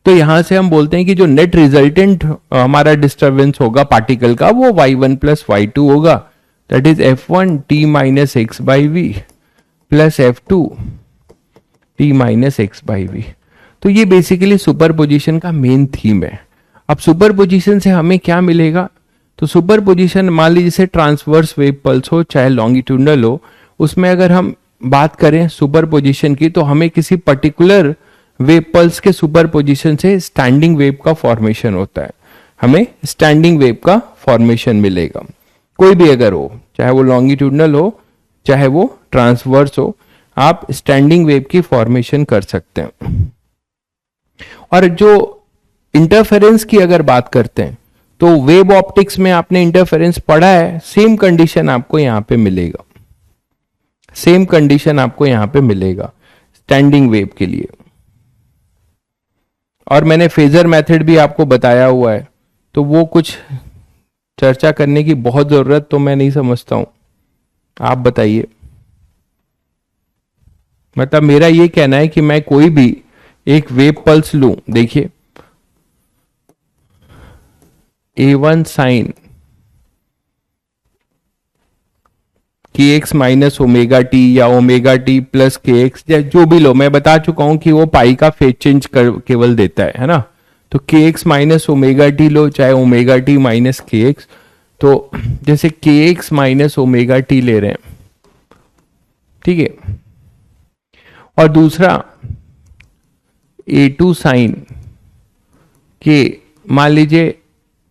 तो यहां से हम बोलते हैं कि जो नेट रिजल्टेंट हमारा डिस्टरबेंस होगा पार्टिकल का वो y1 प्लस y2 होगा, that is f1 t minus X by V plus f2 t minus X by V. तो ये बेसिकली सुपरपोजिशन का मेन थीम है। अब सुपरपोजिशन से हमें क्या मिलेगा, तो सुपरपोजिशन मान लीजिए जैसे ट्रांसवर्स वेव पल्स हो चाहे लॉन्गिट्यूडनल हो, उसमें अगर हम बात करें सुपरपोजिशन की, तो हमें किसी पर्टिकुलर वेव पल्स के सुपरपोजिशन से स्टैंडिंग वेव का फॉर्मेशन होता है, हमें स्टैंडिंग वेव का फॉर्मेशन मिलेगा। कोई भी अगर हो, चाहे वो लॉन्गिट्यूडनल हो चाहे वो ट्रांसवर्स हो, आप स्टैंडिंग वेव की फॉर्मेशन कर सकते हैं। और जो इंटरफेरेंस की अगर बात करते हैं, तो वेव ऑप्टिक्स में आपने इंटरफेरेंस पढ़ा है, सेम कंडीशन आपको यहां पे मिलेगा, सेम कंडीशन आपको यहां पे मिलेगा स्टैंडिंग वेव के लिए। और मैंने फेजर मेथड भी आपको बताया हुआ है, तो वो कुछ चर्चा करने की बहुत जरूरत तो मैं नहीं समझता हूं, आप बताइए। मतलब मेरा ये कहना है कि मैं कोई भी एक वेव पल्स लूं, देखिए A1 साइन के एक्स माइनस ओमेगा टी या ओमेगा टी प्लस के एक्स, या जो भी लो, मैं बता चुका हूं कि वो पाई का फेज चेंज केवल देता है ना। तो के एक्स माइनस ओमेगा टी लो चाहे ओमेगा टी माइनस के एक्स, तो जैसे के एक्स माइनस ओमेगा टी ले रहे हैं, ठीक है, और दूसरा A2 साइन के, मान लीजिए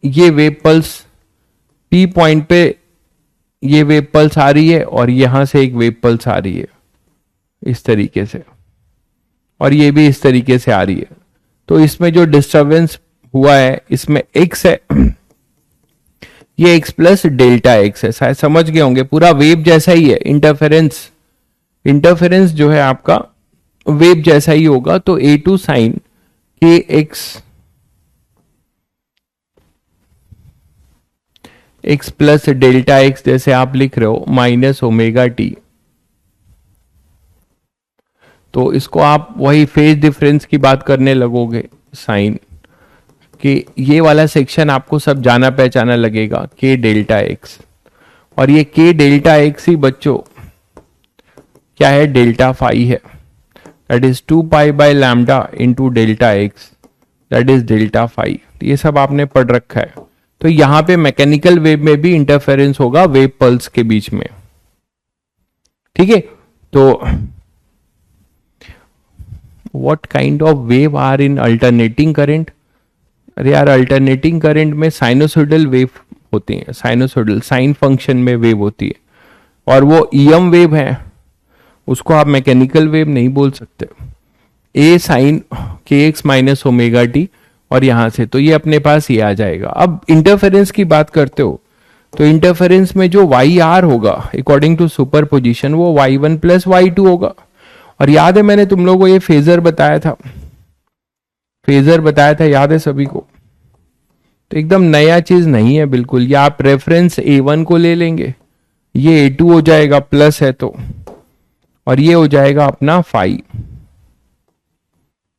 ये वेव पल्स P पॉइंट पे ये वेव पल्स आ रही है और यहां से एक वेव पल्स आ रही है इस तरीके से, और ये भी इस तरीके से आ रही है। तो इसमें जो डिस्टरबेंस हुआ है इसमें x है, ये x प्लस डेल्टा x है, शायद समझ गए होंगे, पूरा वेव जैसा ही है, इंटरफेरेंस जो है आपका वेव जैसा ही होगा। तो A2 साइन के एक्स प्लस डेल्टा एक्स जैसे आप लिख रहे हो माइनस ओमेगा टी, तो इसको आप वही फेज डिफरेंस की बात करने लगोगे साइन कि ये वाला सेक्शन आपको सब जाना पहचाना लगेगा के डेल्टा एक्स, और ये के डेल्टा एक्स ही बच्चों क्या है, डेल्टा फाई है, that is 2 pi by lambda into delta X, that is delta phi. ये सब आपने पढ़ रखा है। तो यहां पे मैकेनिकल वेव में भी इंटरफेरेंस होगा वेव पल्स के बीच में, ठीक है। तो what kind of wave are in alternating current? अरे यार, अल्टरनेटिंग करंट में साइनोसोडल वेव होती है, साइनोसोडल साइन फंक्शन में वेव होती है, और वो ईएम वेव है, उसको आप मैकेनिकल वेव नहीं बोल सकते। ए साइन के एक्स माइनस ओमेगा टी, और यहां से तो ये अपने पास ये आ जाएगा। अब इंटरफेरेंस की बात करते हो तो इंटरफेरेंस में जो वाई आर होगा अकॉर्डिंग टू सुपर पोजिशन वो Y one plus Y two होगा। और याद है मैंने तुम लोगों को ये फेजर बताया था, फेजर बताया था, याद है सभी को? तो एकदम नया चीज नहीं है बिल्कुल। या आप रेफरेंस A1 को ले लेंगे, ये A2 हो जाएगा प्लस है तो, और ये हो जाएगा अपना फाई,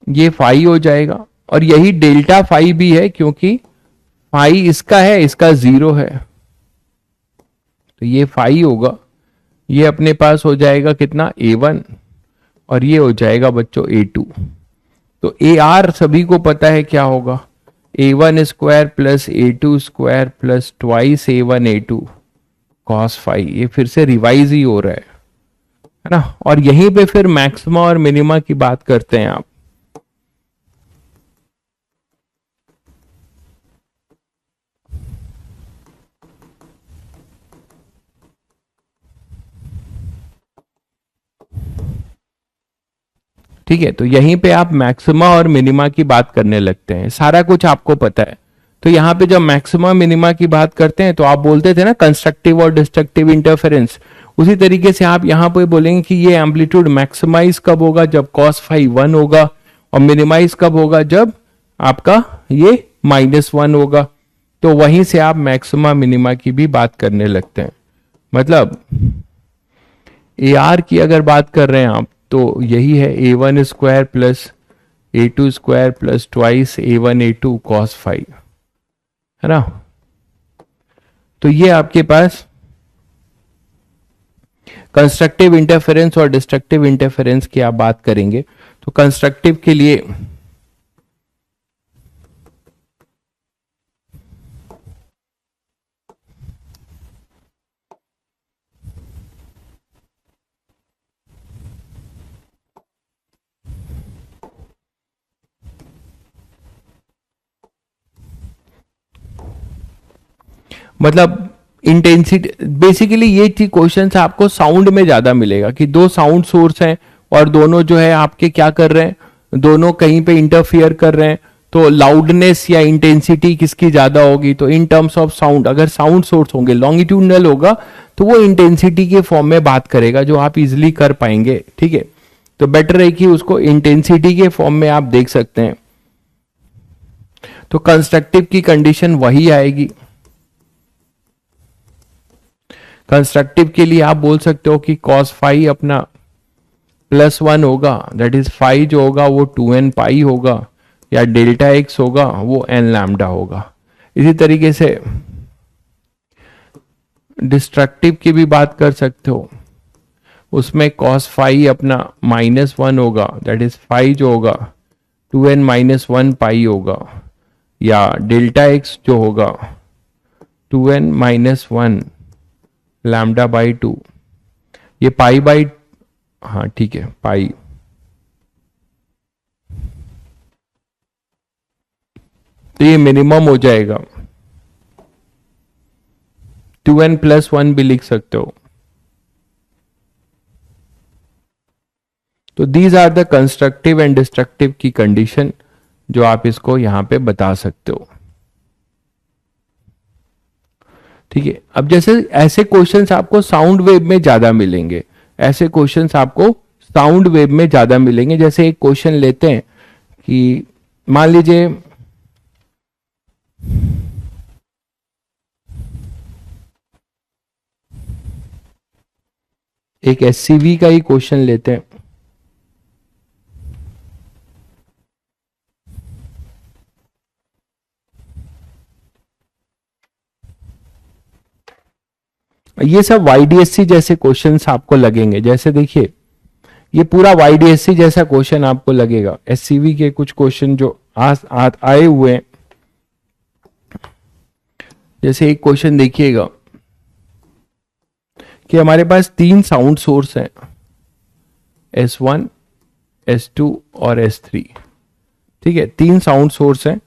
ये फाई हो जाएगा। और यही डेल्टा फाई भी है क्योंकि फाई इसका है, इसका 0 है, तो ये फाई होगा। ये अपने पास हो जाएगा कितना, A1, और ये हो जाएगा बच्चों A2। तो AR सभी को पता है क्या होगा, A1 square plus A2 square plus twice A1 A2 cos phi. ये फिर से रिवाइज ही हो रहा है ना। और यहीं पे फिर मैक्सिमा और मिनिमा की बात करते हैं आप। ठीक है, तो यहीं पे आप मैक्सिमा और मिनिमा की बात करने लगते हैं, सारा कुछ आपको पता है। तो यहां पे जब मैक्सिमा मिनिमा की बात करते हैं तो आप बोलते थे ना कंस्ट्रक्टिव और डिस्ट्रक्टिव इंटरफेरेंस, उसी तरीके से आप यहां पे बोलेंगे कि ये एम्पलीट्यूड मैक्सिमाइज कब होगा, जब कॉस फाई 1 होगा, और मिनिमाइज कब होगा, जब आपका ये -1 होगा। तो वहीं से आप मैक्सिमा मिनिमा की भी बात करने लगते हैं। मतलब AR की अगर बात कर रहे हैं आप तो यही है A1 square plus A2 square plus twice A1 A2 cos phi, है ना। तो ये आपके पास कंस्ट्रक्टिव इंटरफेरेंस और डिस्ट्रक्टिव इंटरफेरेंस की आप बात करेंगे। तो कंस्ट्रक्टिव के लिए मतलब इंटेंसिटी, बेसिकली ये चीज क्वेश्चन आपको साउंड में ज्यादा मिलेगा कि दो साउंड सोर्स हैं और दोनों जो है आपके क्या कर रहे हैं, दोनों कहीं पे इंटरफियर कर रहे हैं, तो लाउडनेस या इंटेंसिटी किसकी ज्यादा होगी। तो इन टर्म्स ऑफ साउंड, अगर साउंड सोर्स होंगे लॉन्गिट्यूडनल होगा तो वो इंटेंसिटी के फॉर्म में बात करेगा, जो आप इजिली कर पाएंगे। ठीक है, तो बेटर है कि उसको इंटेंसिटी के फॉर्म में आप देख सकते हैं। तो कंस्ट्रक्टिव की कंडीशन वही आएगी। कंस्ट्रक्टिव के लिए आप बोल सकते हो कि कॉस फाई अपना +1 होगा, दैट इज फाई जो होगा वो 2n पाई होगा, या डेल्टा एक्स होगा वो n लैम्डा होगा। इसी तरीके से डिस्ट्रक्टिव की भी बात कर सकते हो, उसमें कॉस फाई अपना -1 होगा, दैट इज फाई जो होगा 2n - 1 पाई होगा, या डेल्टा एक्स जो होगा 2n - 1 लैम्डा बाई 2, ये पाई बाई, हाँ ठीक है पाई। तो ये मिनिमम हो जाएगा, 2n + 1 भी लिख सकते हो। तो these are the constructive and destructive की कंडीशन जो आप इसको यहां पे बता सकते हो। ठीक है, अब जैसे ऐसे क्वेश्चंस आपको साउंड वेव में ज्यादा मिलेंगे, ऐसे क्वेश्चंस आपको साउंड वेव में ज्यादा मिलेंगे। जैसे एक क्वेश्चन लेते हैं कि मान लीजिए एक SCV का ही क्वेश्चन लेते हैं। ये सब YDSC जैसे क्वेश्चंस आपको लगेंगे। जैसे देखिए ये पूरा YDSC जैसा क्वेश्चन आपको लगेगा। SCV के कुछ क्वेश्चन जो आए हुए हैं, जैसे एक क्वेश्चन देखिएगा कि हमारे पास 3 साउंड सोर्स हैं, S1, S2 और S3। ठीक है, 3 साउंड सोर्स हैं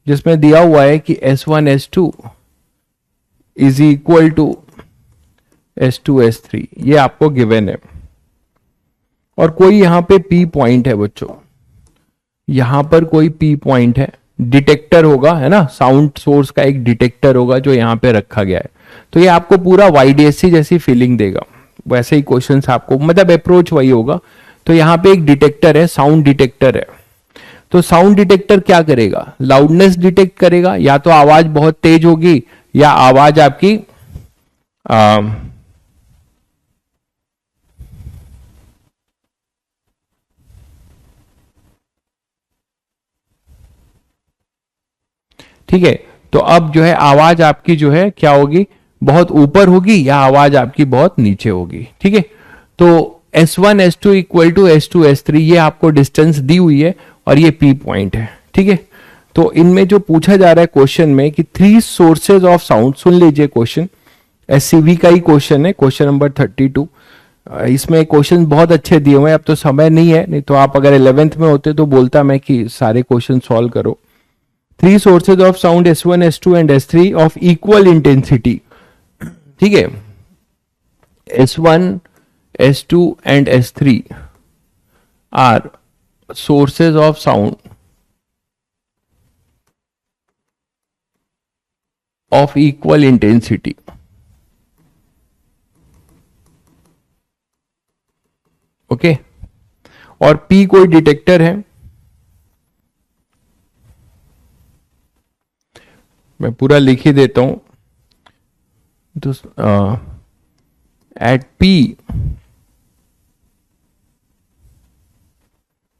जिसमें दिया हुआ है कि S1 S2 is equal to S2 S3, ये आपको गिवन है। और कोई यहां पे P पॉइंट है बच्चों, यहां पर कोई P पॉइंट है, डिटेक्टर होगा, है ना, साउंड सोर्स का एक डिटेक्टर होगा जो यहां पे रखा गया है। तो ये आपको पूरा YDSC जैसी फीलिंग देगा, वैसे ही क्वेश्चंस आपको, मतलब अप्रोच वही होगा। तो यहां पे एक डिटेक्टर है, साउंड डिटेक्टर है। तो साउंड डिटेक्टर क्या करेगा, लाउडनेस डिटेक्ट करेगा, या तो आवाज बहुत तेज होगी या आवाज आपकी ठीक है। तो अब जो है आवाज आपकी जो है क्या होगी, बहुत ऊपर होगी या आवाज आपकी बहुत नीचे होगी। ठीक है, तो S1 S2 equal to S2 S3, ये आपको डिस्टेंस दी हुई है और ये P पॉइंट है। ठीक है, तो इनमें जो पूछा जा रहा है क्वेश्चन में कि 3 सोर्सेज ऑफ साउंड, सुन लीजिए क्वेश्चन, SCV का ही क्वेश्चन है, क्वेश्चन नंबर 32। इसमें क्वेश्चन बहुत अच्छे दिए हुए हैं, अब तो समय नहीं है, नहीं तो आप अगर 11th में होते तो बोलता मैं कि सारे क्वेश्चन सॉल्व करो। 3 sources of sound S1, S2 and S3 of equal intensity। ठीक है, S1, S2 and S3 are sources of sound of equal intensity। Okay, और P कोई डिटेक्टर है, मैं पूरा लिख ही देता हूं। तो at P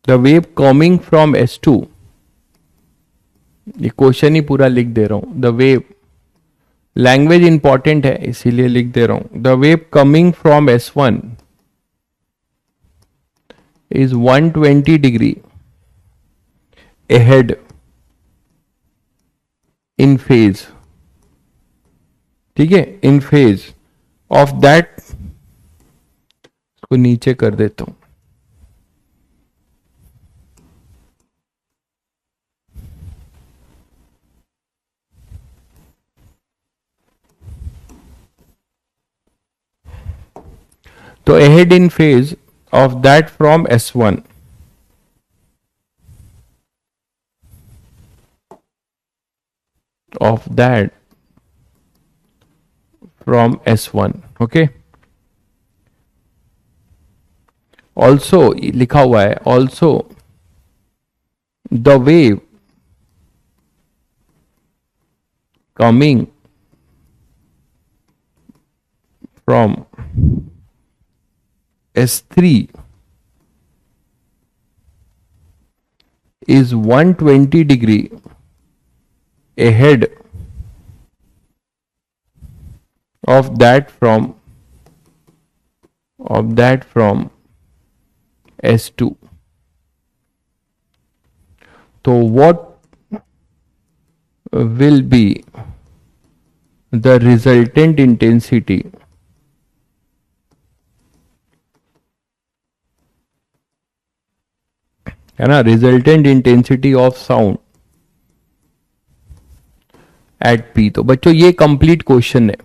the wave coming from S2, ये क्वेश्चन ही पूरा लिख दे रहा हूं, द वेव, लैंग्वेज इंपॉर्टेंट है इसीलिए लिख दे रहा हूं, the wave coming from S1 is 120 degree ahead in phase। ठीक है, इन फेज ऑफ दैट, इसको नीचे कर देता हूं। तो ahead in phase of that from S1, of that from S1। Okay, also लिखा हुआ है, also the wave coming from S3 is 120 degree ahead of that from S2। तो what will be the resultant intensity है ना, resultant intensity of sound eight P। तो बच्चों ये complete question है।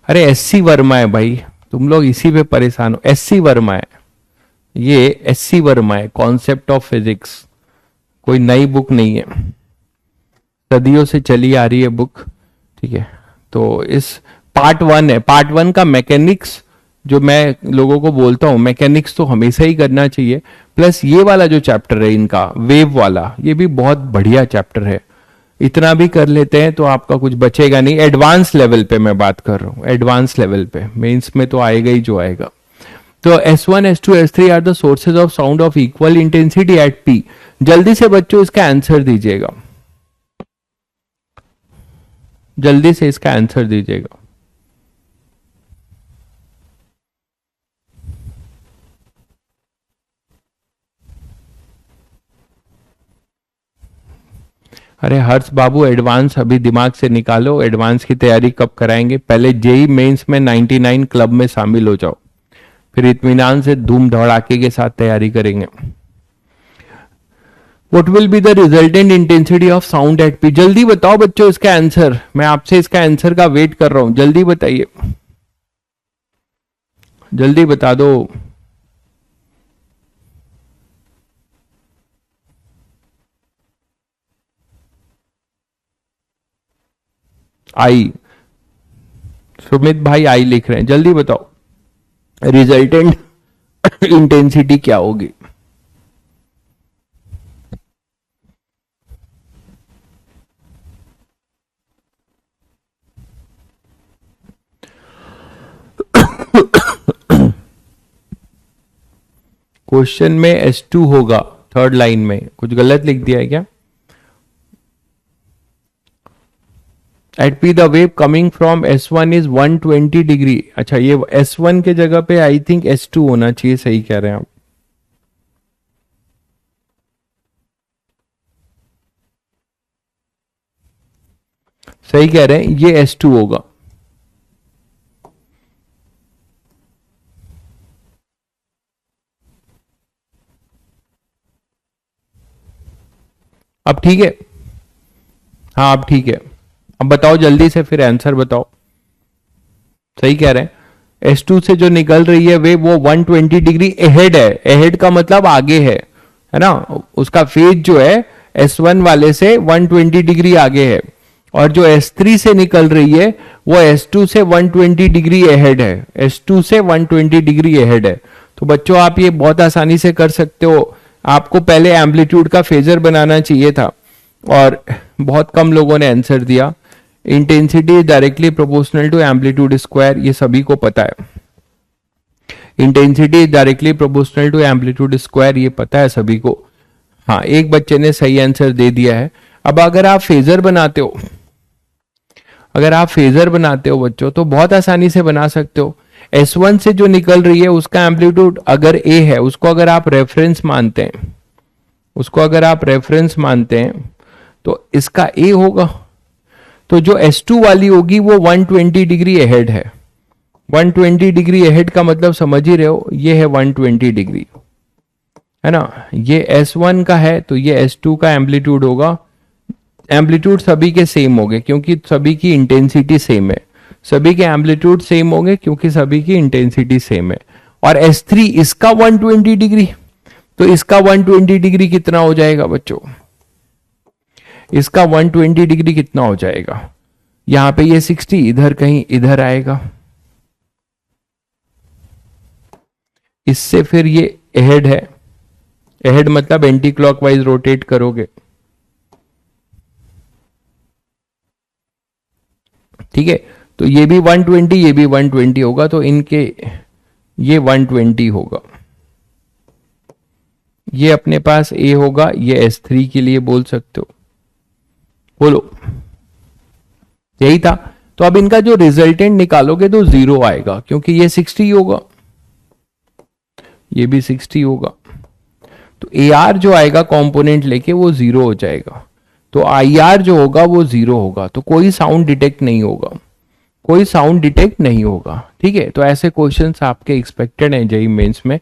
अरे SC वर्मा है भाई, तुम लोग इसी पे परेशान हो, SC वर्मा है, ये SC वर्मा है, कॉन्सेप्ट ऑफ फिजिक्स, कोई नई बुक नहीं है, सदियों से चली आ रही है बुक। ठीक है, तो इस पार्ट 1 है, पार्ट 1 का मैकेनिक्स, जो मैं लोगों को बोलता हूं मैकेनिक्स तो हमेशा ही करना चाहिए, प्लस ये वाला जो चैप्टर है इनका वेव वाला, ये भी बहुत बढ़िया चैप्टर है। इतना भी कर लेते हैं तो आपका कुछ बचेगा नहीं। एडवांस लेवल पे मैं बात कर रहा हूं, एडवांस लेवल पे, मेंस में तो आएगा ही जो आएगा। तो S1, S2, S3 are the sources of sound of equal intensity at P। जल्दी से बच्चों इसका आंसर दीजिएगा, जल्दी से इसका आंसर दीजिएगा। अरे हर्ष बाबू, एडवांस अभी दिमाग से निकालो, एडवांस की तैयारी कब कराएंगे? पहले जेई मेंस में 99 क्लब में शामिल हो जाओ, फिर इत्मीनान से धूम धड़ाके के साथ तैयारी करेंगे। What will be the resultant intensity of sound at P? जल्दी बताओ बच्चों इसका आंसर, मैं आपसे इसका आंसर का वेट कर रहा हूं, जल्दी बताइए, जल्दी बता दो। आई, सुमित भाई आई लिख रहे हैं, जल्दी बताओ रिजल्टेंट इंटेंसिटी क्या होगी? क्वेश्चन में S2 होगा, थर्ड लाइन में कुछ गलत लिख दिया है क्या? At P the wave coming from S1 is 120 degree. अच्छा, ये S1 के जगह पे आई थिंक S2 होना चाहिए, सही कह रहे हैं आप। सही कह रहे हैं, ये S2 होगा। अब ठीक है, हाँ अब ठीक है। अब बताओ जल्दी से, फिर आंसर बताओ। सही कह रहे हैं, S2 से जो निकल रही है वे वो 120 डिग्री अहेड है। अहेड का मतलब आगे है ना, उसका फेज जो है S1 वाले से 120 डिग्री आगे है, और जो S3 से निकल रही है वो S2 से 120 डिग्री अहेड है, S2 से 120 डिग्री अहेड है। तो बच्चों आप ये बहुत आसानी से कर सकते हो। आपको पहले एम्पलीट्यूड का फेजर बनाना चाहिए था, और बहुत कम लोगों ने आंसर दिया। Intensity is directly proportional to amplitude square, ये सभी को पता है। Intensity is directly proportional to amplitude square, ये पता है सभी को। हाँ, एक बच्चे ने सही आंसर दे दिया है। अब अगर आप फेजर बनाते हो, अगर आप फेजर बनाते हो बच्चों, तो बहुत आसानी से बना सकते हो। S1 से जो निकल रही है उसका एम्पलीट्यूड अगर A है, उसको अगर आप रेफरेंस मानते हैं, उसको अगर आप रेफरेंस मानते हैं, तो इसका A होगा। तो जो S2 वाली होगी वो 120 डिग्री अहेड है। 120 डिग्री अहेड का मतलब समझ ही रहे हो, ये है 120 डिग्री, है ना। ये S1 का है, तो ये S2 का एम्पलीट्यूड होगा। एम्पलीट्यूड सभी के सेम होंगे क्योंकि सभी की इंटेंसिटी सेम है, सभी के एम्पलीट्यूड सेम होंगे क्योंकि सभी की इंटेंसिटी सेम है। और S3 इसका 120 डिग्री, तो इसका 120 डिग्री कितना हो जाएगा बच्चों? इसका 120 डिग्री कितना हो जाएगा? यहां पे ये 60 इधर कहीं इधर आएगा, इससे फिर ये अहेड है। अहेड मतलब एंटी क्लॉकवाइज रोटेट करोगे, ठीक है। तो ये भी 120, ये भी 120 होगा, तो इनके ये 120 होगा। ये अपने पास A होगा, ये S3 के लिए बोल सकते हो। बोलो, यही था। तो अब इनका जो रिजल्टेंट निकालोगे तो 0 आएगा, क्योंकि ये 60 होगा, ये भी 60 होगा। तो AR जो आएगा कंपोनेंट लेके वो 0 हो जाएगा, तो IR जो होगा वो 0 होगा। तो कोई साउंड डिटेक्ट नहीं होगा, कोई साउंड डिटेक्ट नहीं होगा, ठीक है। तो ऐसे क्वेश्चंस आपके एक्सपेक्टेड हैं जेईई मेंस में।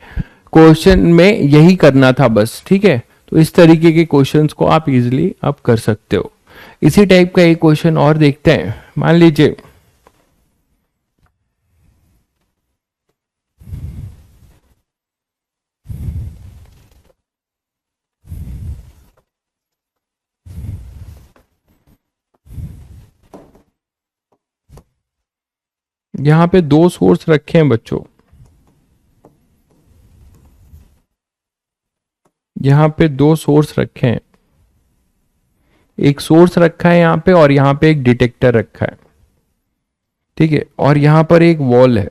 क्वेश्चन में यही करना था बस, ठीक है। तो इस तरीके के क्वेश्चंस को आप इजीली आप कर सकते हो। इसी टाइप का एक क्वेश्चन और देखते हैं। मान लीजिए यहां पे दो सोर्स रखे हैं बच्चों, यहां पे दो सोर्स रखे हैं। एक सोर्स रखा है यहां पे, और यहां पे एक डिटेक्टर रखा है, ठीक है। और यहां पर एक वॉल है,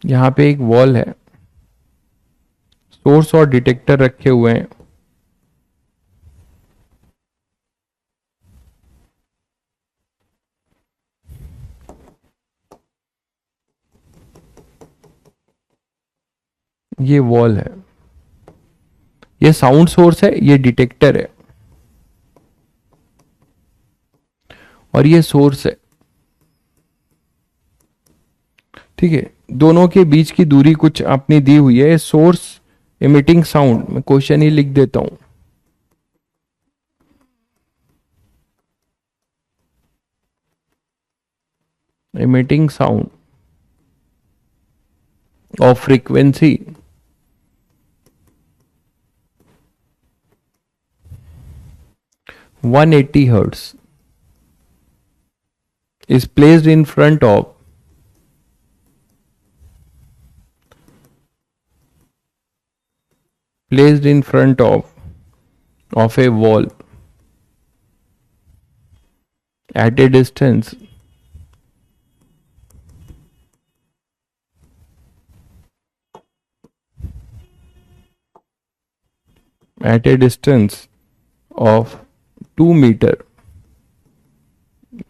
यहां पे एक वॉल है, सोर्स और डिटेक्टर रखे हुए हैं। ये वॉल है, ये साउंड सोर्स है, ये डिटेक्टर है। और ये सोर्स है, ठीक है। दोनों के बीच की दूरी कुछ अपनी दी हुई है। सोर्स इमिटिंग साउंड, मैं क्वेश्चन ही लिख देता हूं। emitting sound of frequency 180 hertz is placed in front of a wall at a distance of 2 meter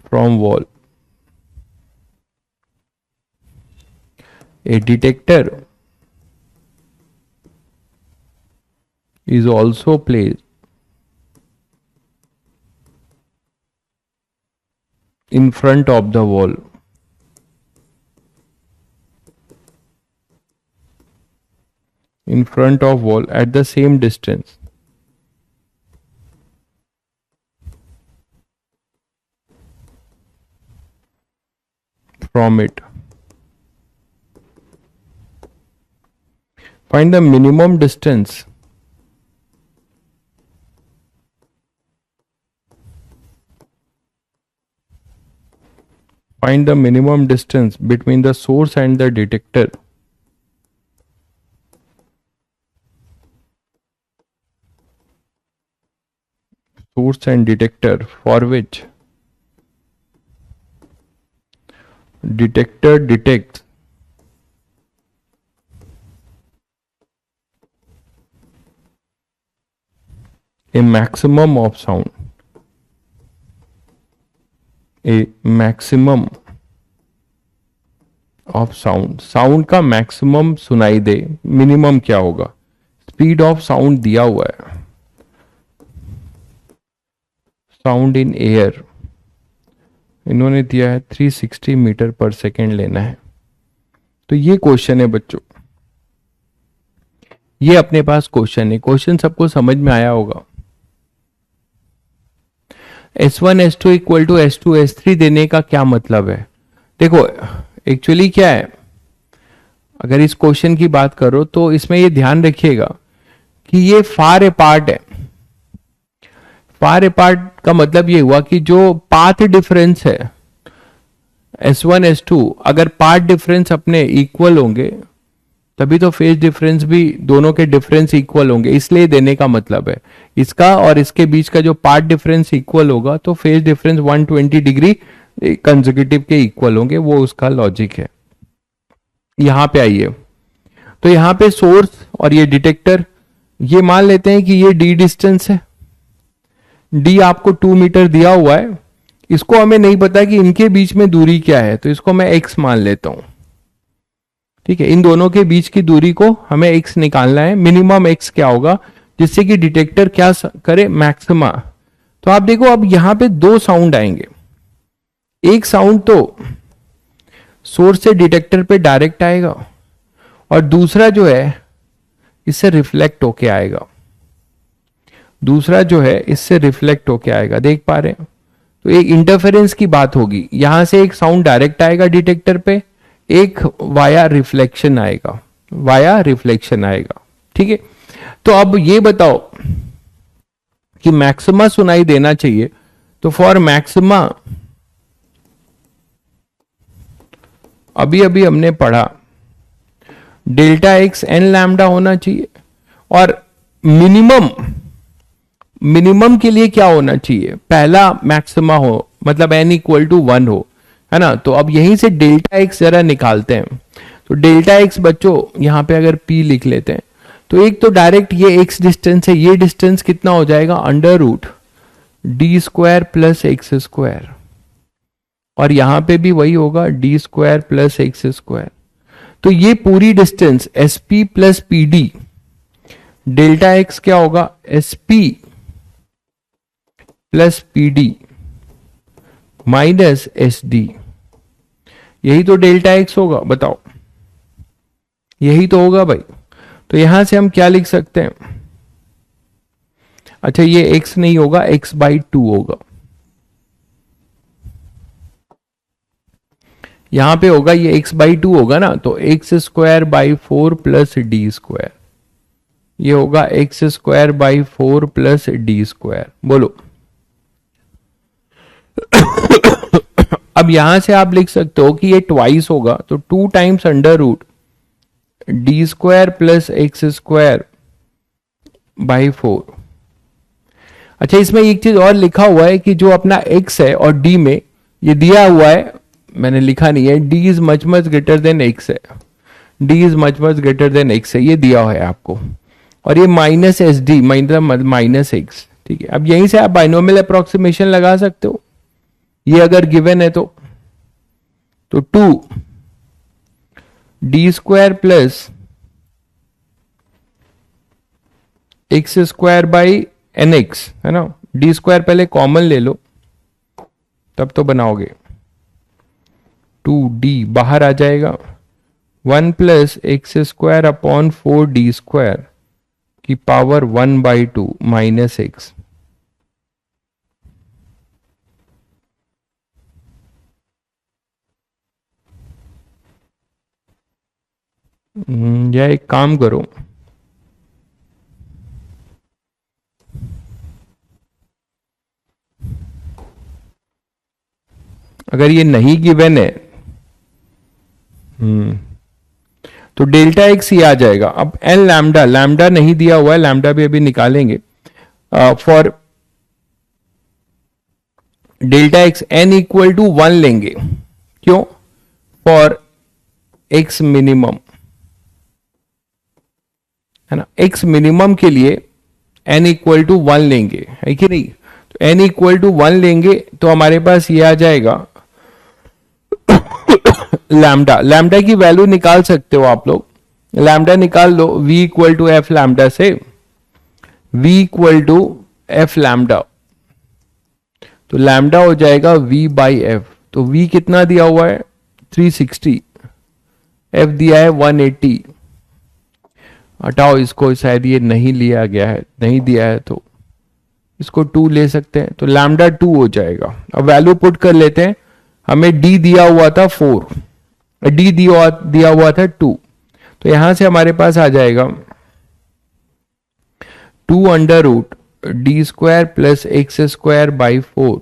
from wall. A detector is also placed in front of the wall. In front of wall at the same distance. From it. Find the minimum distance between the source and the detector. Source and detector for which detector detects a maximum of sound. A maximum of sound. Sound का maximum सुनाई दे, minimum क्या होगा? Speed of sound दिया हुआ है, sound in air इन्होंने दिया है 360 मीटर पर सेकेंड लेना है। तो ये क्वेश्चन है बच्चों, ये अपने पास क्वेश्चन है। क्वेश्चन सबको समझ में आया होगा। S1 S2 equal to S2 S3 देने का क्या मतलब है? देखो एक्चुअली क्या है, अगर इस क्वेश्चन की बात करो तो इसमें ये ध्यान रखिएगा कि ये फार अपार्ट है। फार अपार्ट का मतलब ये हुआ कि जो पाथ डिफरेंस है S1 S2, अगर पाथ डिफरेंस अपने इक्वल होंगे तभी तो फेज डिफरेंस भी दोनों के डिफरेंस इक्वल होंगे, इसलिए देने का मतलब है इसका और इसके बीच का जो पार्ट डिफरेंस इक्वल होगा तो फेज डिफरेंस 120 डिग्री कंसेक्यूटिव के इक्वल होंगे, वो उसका लॉजिक है। यहां पे आइए, तो यहां पे सोर्स और ये डिटेक्टर, ये मान लेते हैं कि ये डी डिस्टेंस है, डी आपको 2 मीटर दिया हुआ है। इसको हमें नहीं पता कि इनके बीच में दूरी क्या है, तो इसको मैं एक्स मान लेता हूं, ठीक है। इन दोनों के बीच की दूरी को हमें x निकालना है। मिनिमम x क्या होगा जिससे कि डिटेक्टर क्या करे, मैक्सिमा। तो आप देखो अब यहां पे दो साउंड आएंगे, एक साउंड तो सोर्स से डिटेक्टर पे डायरेक्ट आएगा और दूसरा जो है इससे रिफ्लेक्ट होके आएगा, दूसरा जो है इससे रिफ्लेक्ट होके आएगा, देख पा रहे हैं। तो एक इंटरफेरेंस की बात होगी, यहां से एक साउंड डायरेक्ट आएगा डिटेक्टर पे, एक वाया रिफ्लेक्शन आएगा, वाया रिफ्लेक्शन आएगा, ठीक है। तो अब ये बताओ कि मैक्सिमा सुनाई देना चाहिए, तो फॉर मैक्सिमा अभी अभी हमने पढ़ा डेल्टा एक्स एन लैम्डा होना चाहिए, और मिनिमम के लिए क्या होना चाहिए, पहला मैक्सिमा हो, मतलब एन इक्वल टू 1 हो, है ना। तो अब यहीं से डेल्टा एक्स जरा निकालते हैं। तो डेल्टा एक्स बच्चों यहां पे अगर p लिख लेते हैं तो एक तो डायरेक्ट ये x डिस्टेंस है, ये डिस्टेंस कितना हो जाएगा, under root D square plus X square, और यहां पे भी वही होगा D square plus X square. तो ये पूरी distance sp plus pd, delta X क्या होगा, sp plus pd minus S D, यही तो डेल्टा एक्स होगा, बताओ, यही तो होगा भाई। तो यहां से हम क्या लिख सकते हैं, अच्छा ये x नहीं होगा, x/2 होगा, यहां पे होगा ये x/2 होगा ना, तो x² 4 + d², ये होगा x² 4 + d²। बोलो अब यहां से आप लिख सकते हो कि ये ट्वाइस होगा, तो 2 टाइम्स √ d² + x² / 4। अच्छा इसमें एक चीज और लिखा हुआ है कि जो अपना x है और d में ये दिया हुआ है, मैंने लिखा नहीं है, d is much greater than x है, d is much greater than x है, ये दिया हुआ है आपको, और ये माइनस एस डी मतलब माइनस एक्स, ठीक है। अब यहीं से आप बाइनोमियल अप्रोक्सीमेशन लगा सकते हो, ये अगर गिवन है तो 2 d² + x² / nx है ना, d² पहले कॉमन ले लो तब तो बनाओगे, 2d बाहर आ जाएगा, 1 + x² / 4d² की पावर 1/2 माइनस एक्स। या एक काम करो, अगर ये नहीं गिवन है तो डेल्टा एक्स ये आ जाएगा। अब एन लैम्डा, लैम्डा नहीं दिया हुआ है, लैम्डा भी अभी निकालेंगे, फॉर डेल्टा एक्स n = 1 लेंगे, क्यों, फॉर x मिनिमम है ना, x मिनिमम के लिए n = 1 लेंगे, है कि नहीं, तो n = 1 लेंगे तो हमारे पास ये आ जाएगा लैम्डा, लैम्डा की वैल्यू निकाल सकते हो आप लोग, लैम्डा निकाल लो, v = f लैम्डा से, v = f लैम्डा, तो लैम्डा हो जाएगा v/f, तो v कितना दिया हुआ है 360, f दिया है 180, हटाओ इसको, शायद ये नहीं लिया गया है, नहीं दिया है तो इसको 2 ले सकते हैं, तो लैम्डा 2 हो जाएगा। अब वैल्यू पुट कर लेते हैं, हमें d दिया हुआ था 4, d दिया हुआ था 2, तो यहां से हमारे पास आ जाएगा 2 √ d² + x² / 4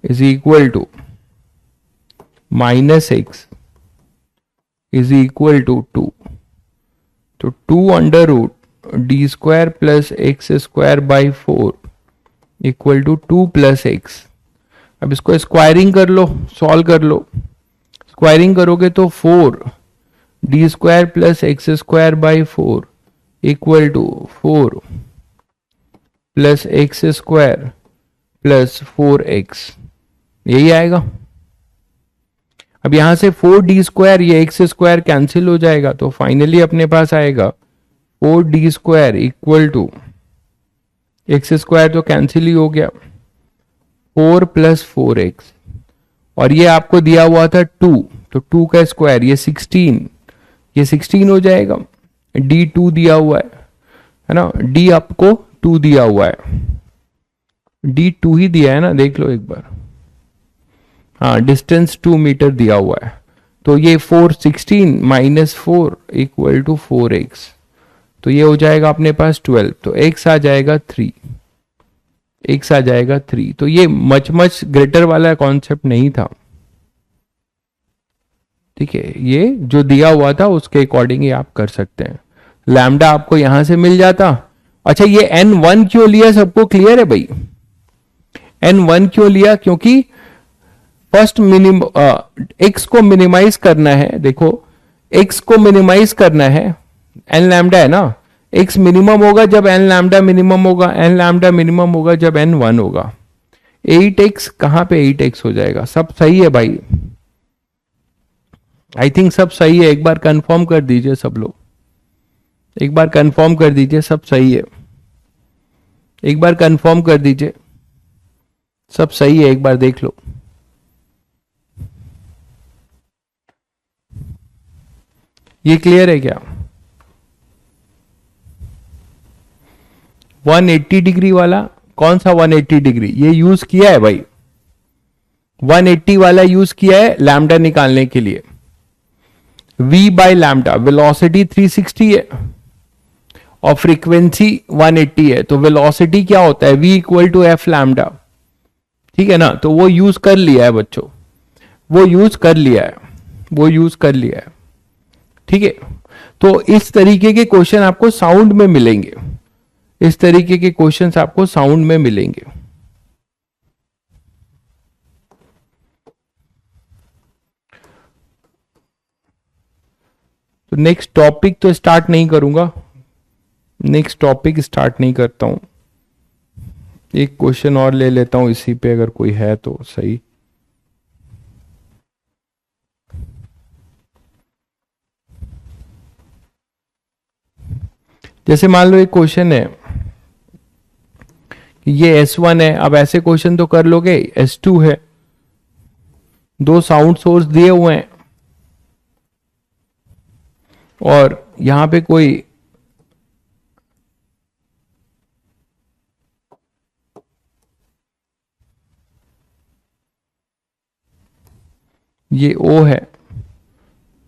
is equal to minus X is equal to 2, तो 2 √ d² + x² / 4 equal to 2 + x। अब इसको स्क्वायरिंग कर लो, सॉल्व कर लो, स्क्वायरिंग करोगे तो 4 d² + x² / 4 equal to 4 + x² + 4x, यही आएगा। अब यहां से 4d², ये x² कैंसिल हो जाएगा, तो फाइनली अपने पास आएगा 4d² इक्वल टू x² तो कैंसिल ही हो गया, 4 + 4x, और ये आपको दिया हुआ था 2, तो 2 का स्क्वायर ये 16, ये 16 हो जाएगा, d 2 दिया हुआ है ना, d आपको 2 दिया हुआ है, d 2 ही दिया है ना, देख लो एक बार, हाँ डिस्टेंस 2 मीटर दिया हुआ है, तो ये 416 - 4 इक्वल टू 4x, तो ये हो जाएगा अपने पास 12, तो x आ जाएगा 3, x आ जाएगा 3, तो ये मच ग्रेटर वाला कॉन्सेप्ट नहीं था, ठीक है, ये जो दिया हुआ था उसके अकॉर्डिंग ही आप कर सकते हैं, लैम्डा आपको यहां से मिल जाता। अच्छा ये n1 क्यों लिया, सबको क्लियर है भाई, n1 क्यों लिया, क्योंकि फर्स्ट x को मिनिमाइज करना है, देखो x को मिनिमाइज करना है, n लैम्डा है ना, x मिनिमम होगा जब n लैम्डा मिनिमम होगा, n लैम्डा मिनिमम होगा जब n 1 होगा, 8x कहां पे 8x हो जाएगा, सब सही है भाई, आई थिंक सब सही है, एक बार कंफर्म कर दीजिए सब लोग, एक बार कंफर्म कर दीजिए सब सही है, एक बार कंफर्म कर दीजिए, सब सही है, एक बार देख लो। ये क्लियर है क्या? 180 डिग्री वाला, कौन सा 180 डिग्री? ये यूज किया है भाई, 180 वाला यूज किया है लैम्डा निकालने के लिए। v बाय लैम्डा, वेलोसिटी 360 है और फ्रीक्वेंसी 180 है, तो वेलोसिटी क्या होता है? v equal to F lambda. ठीक है ना? तो वो यूज कर लिया है बच्चों, वो यूज कर लिया है, वो यूज कर लिया है। ठीक है, तो इस तरीके के क्वेश्चन आपको साउंड में मिलेंगे, इस तरीके के क्वेश्चंस आपको साउंड में मिलेंगे। तो नेक्स्ट टॉपिक तो स्टार्ट नहीं करूंगा, नेक्स्ट टॉपिक स्टार्ट नहीं करता हूं। एक क्वेश्चन और ले लेता हूं इसी पे, अगर कोई है तो सही। जैसे मान लो एक क्वेश्चन है कि ये S1 है, अब ऐसे क्वेश्चन तो कर लोगे। S2 है, दो साउंड सोर्स दिए हुए हैं और यहां पे कोई ये O है,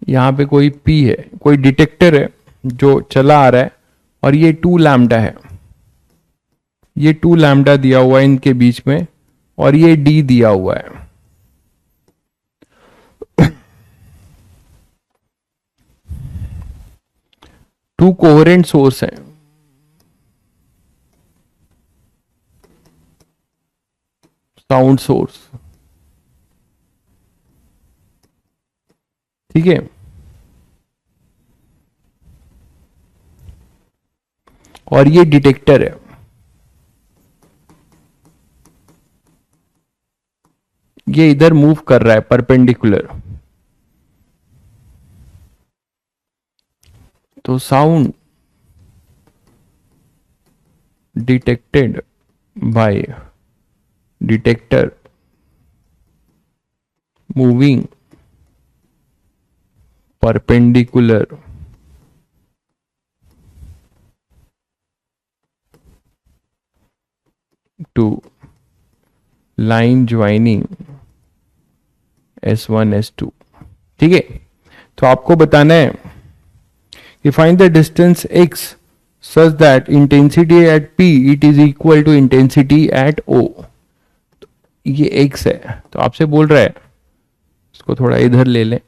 यहां पे कोई P है, कोई डिटेक्टर है जो चला आ रहा है, और ये 2 लैम्डा है, ये 2 लैम्डा दिया हुआ है इनके बीच में, और ये D दिया हुआ है। टू कोहेरेंट सोर्स है, साउंड सोर्स। ठीक है, और ये डिटेक्टर है, ये इधर मूव कर रहा है परपेंडिकुलर। तो sound detected by detector moving perpendicular to line joining S1 S2। ठीक है, तो आपको बताना है कि find the distance x such that intensity at P it is equal to intensity at O। ये x है, तो आपसे बोल रहा है, इसको थोड़ा इधर ले लें।